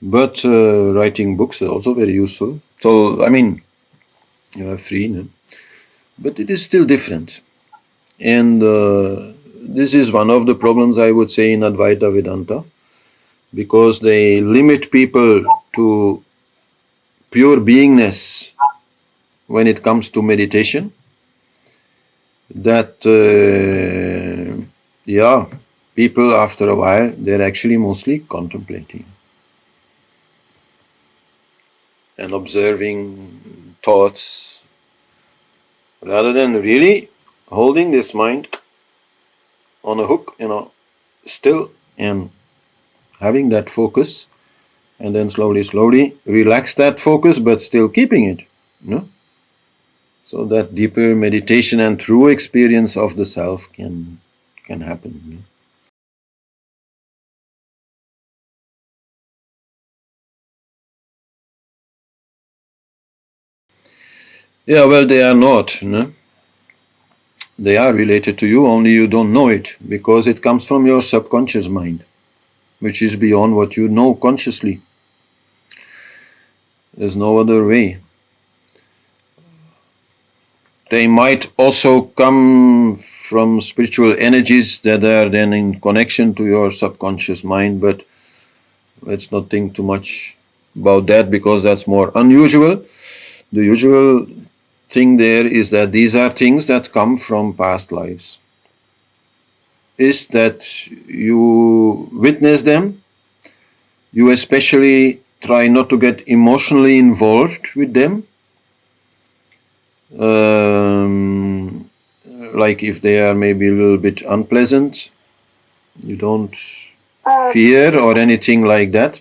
But writing books is also very useful. So, you are free, but it is still different. And this is one of the problems, I would say, in Advaita Vedanta, because they limit people to pure beingness when it comes to meditation, that people after a while, they're actually mostly contemplating and observing thoughts rather than really holding this mind on a hook, still, and having that focus, and then slowly relax that focus, but still keeping it, so that deeper meditation and true experience of the self can happen. Yeah, well, they are not. They are related to you, only you don't know it, because it comes from your subconscious mind, which is beyond what you know consciously. There's no other way. They might also come from spiritual energies that are then in connection to your subconscious mind, but let's not think too much about that, because that's more unusual. The usual thing there is that these are things that come from past lives. Is that you witness them, you especially try not to get emotionally involved with them, like if they are maybe a little bit unpleasant, you don't fear or anything like that.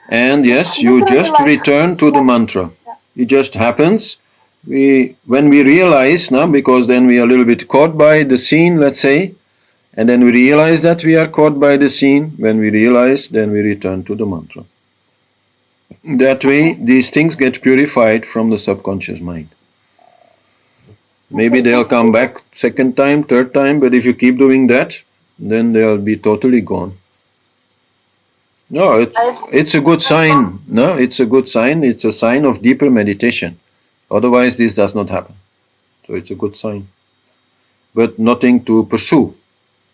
And yes, you just return to the mantra. It just happens. When we realize now, because then we are a little bit caught by the scene, let's say, and then we realize that we are caught by the scene. When we realize, then we return to the mantra. That way, these things get purified from the subconscious mind. Maybe they'll come back second time, third time, but if you keep doing that, then they'll be totally gone. No, it's a good sign. No, it's a good sign. It's a sign of deeper meditation. Otherwise, this does not happen. So it's a good sign. But nothing to pursue.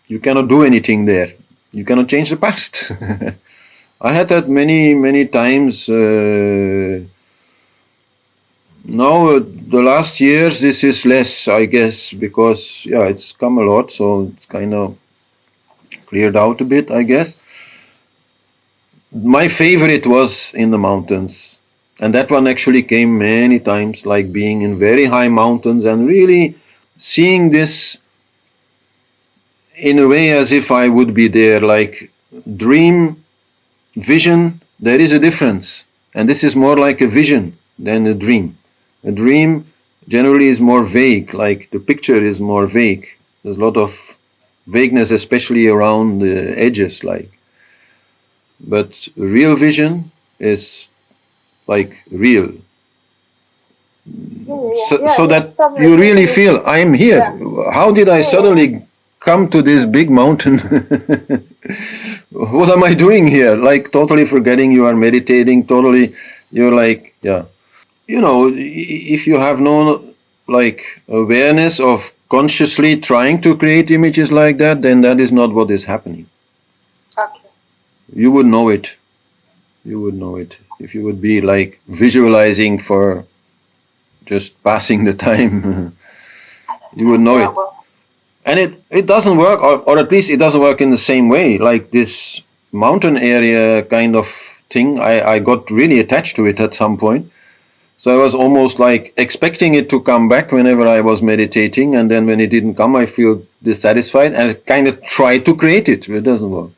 You cannot do anything there. You cannot change the past. I had that many times. Now, the last years, this is less, I guess, because, it's come a lot, so it's kind of cleared out a bit, I guess. My favorite was in the mountains. And that one actually came many times, like being in very high mountains and really seeing this in a way as if I would be there, like dream, vision. There is a difference. And this is more like a vision than a dream. A dream generally is more vague, like the picture is more vague. There's a lot of vagueness, especially around the edges, like. But real vision is like real. So that you really feel, I am here. How did I suddenly come to this big mountain? What am I doing here? Like totally forgetting you are meditating, totally, you're like, if you have no like awareness of consciously trying to create images like that, then that is not what is happening. Okay. You would know it. You would know it if you would be like visualizing for just passing the time. You would know it. And it doesn't work, or at least it doesn't work in the same way. Like this mountain area kind of thing, I got really attached to it at some point. So I was almost like expecting it to come back whenever I was meditating, and then when it didn't come, I feel dissatisfied, and I kind of try to create it, but it doesn't work.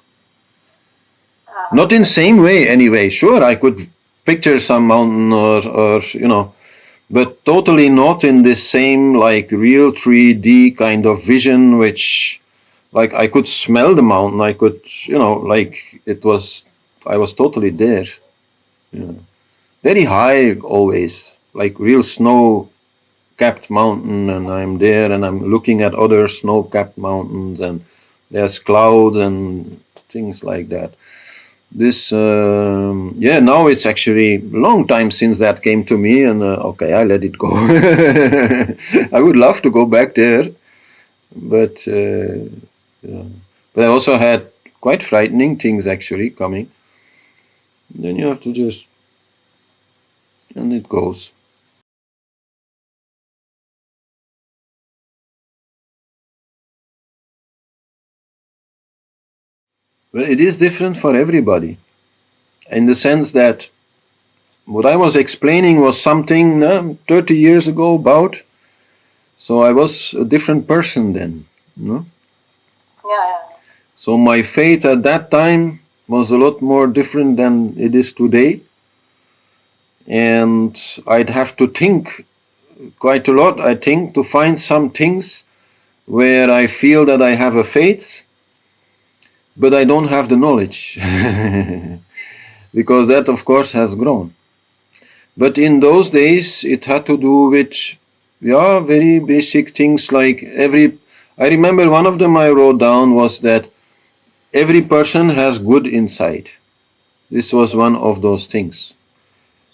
Not in the same way anyway. Sure, I could picture some mountain or but totally not in this same like real 3D kind of vision, which like I could smell the mountain. I could, like I was totally there. Very high always, like real snow-capped mountain, and I'm there and I'm looking at other snow-capped mountains, and there's clouds and things like that. This, now it's actually a long time since that came to me, and okay, I let it go. I would love to go back there, But yeah. But I also had quite frightening things actually coming. Then you have to just, and it goes. Well, it is different for everybody, in the sense that what I was explaining was something 30 years ago about, so I was a different person then. No? Yeah. So my faith at that time was a lot more different than it is today. And I'd have to think quite a lot, I think, to find some things where I feel that I have a faith, but I don't have the knowledge. Because that, of course, has grown. But in those days, it had to do with, yeah, very basic things like I remember one of them I wrote down was that every person has good inside. This was one of those things.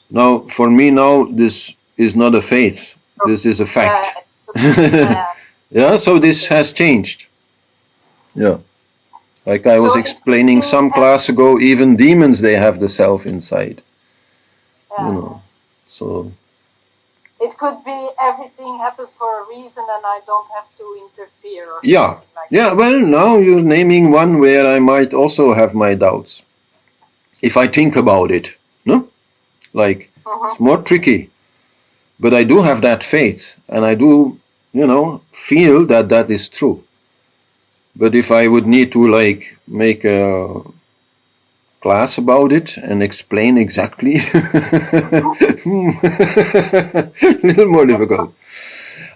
Now, for me now, this is not a faith. This is a fact. Yeah, so this has changed. Yeah. Like I was explaining some class ago, even demons, they have the self inside. You know, so. It could be everything happens for a reason and I don't have to interfere or yeah. something like Yeah, that. well, now you're naming one where I might also have my doubts. If I think about it, no? Like, it's more tricky. But I do have that faith, and I do, feel that that is true. But if I would need to, like, make a class about it and explain exactly, a little more difficult.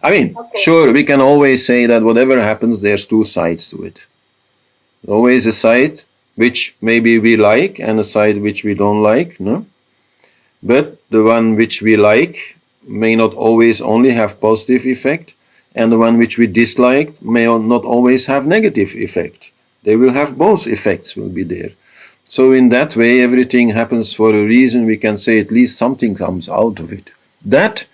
I mean, sure, we can always say that whatever happens, there's two sides to it. Always a side which maybe we like and a side which we don't like, no? But the one which we like may not always only have positive effect, and the one which we dislike may not always have negative effect. They will have both effects will be there. So in that way, everything happens for a reason. We can say at least something comes out of it. That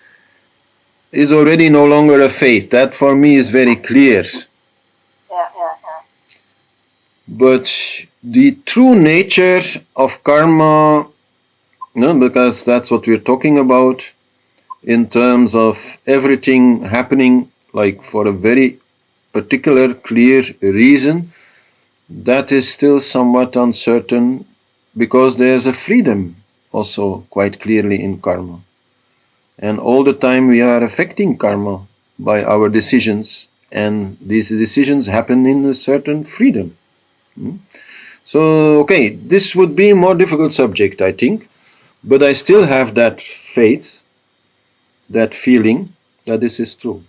is already no longer a faith. That for me is very clear. But the true nature of karma, because that's what we're talking about, in terms of everything happening like for a very particular, clear reason, that is still somewhat uncertain, because there's a freedom also quite clearly in karma. And all the time we are affecting karma by our decisions, and these decisions happen in a certain freedom. So, okay, this would be a more difficult subject, I think, but I still have that faith, that feeling that this is true.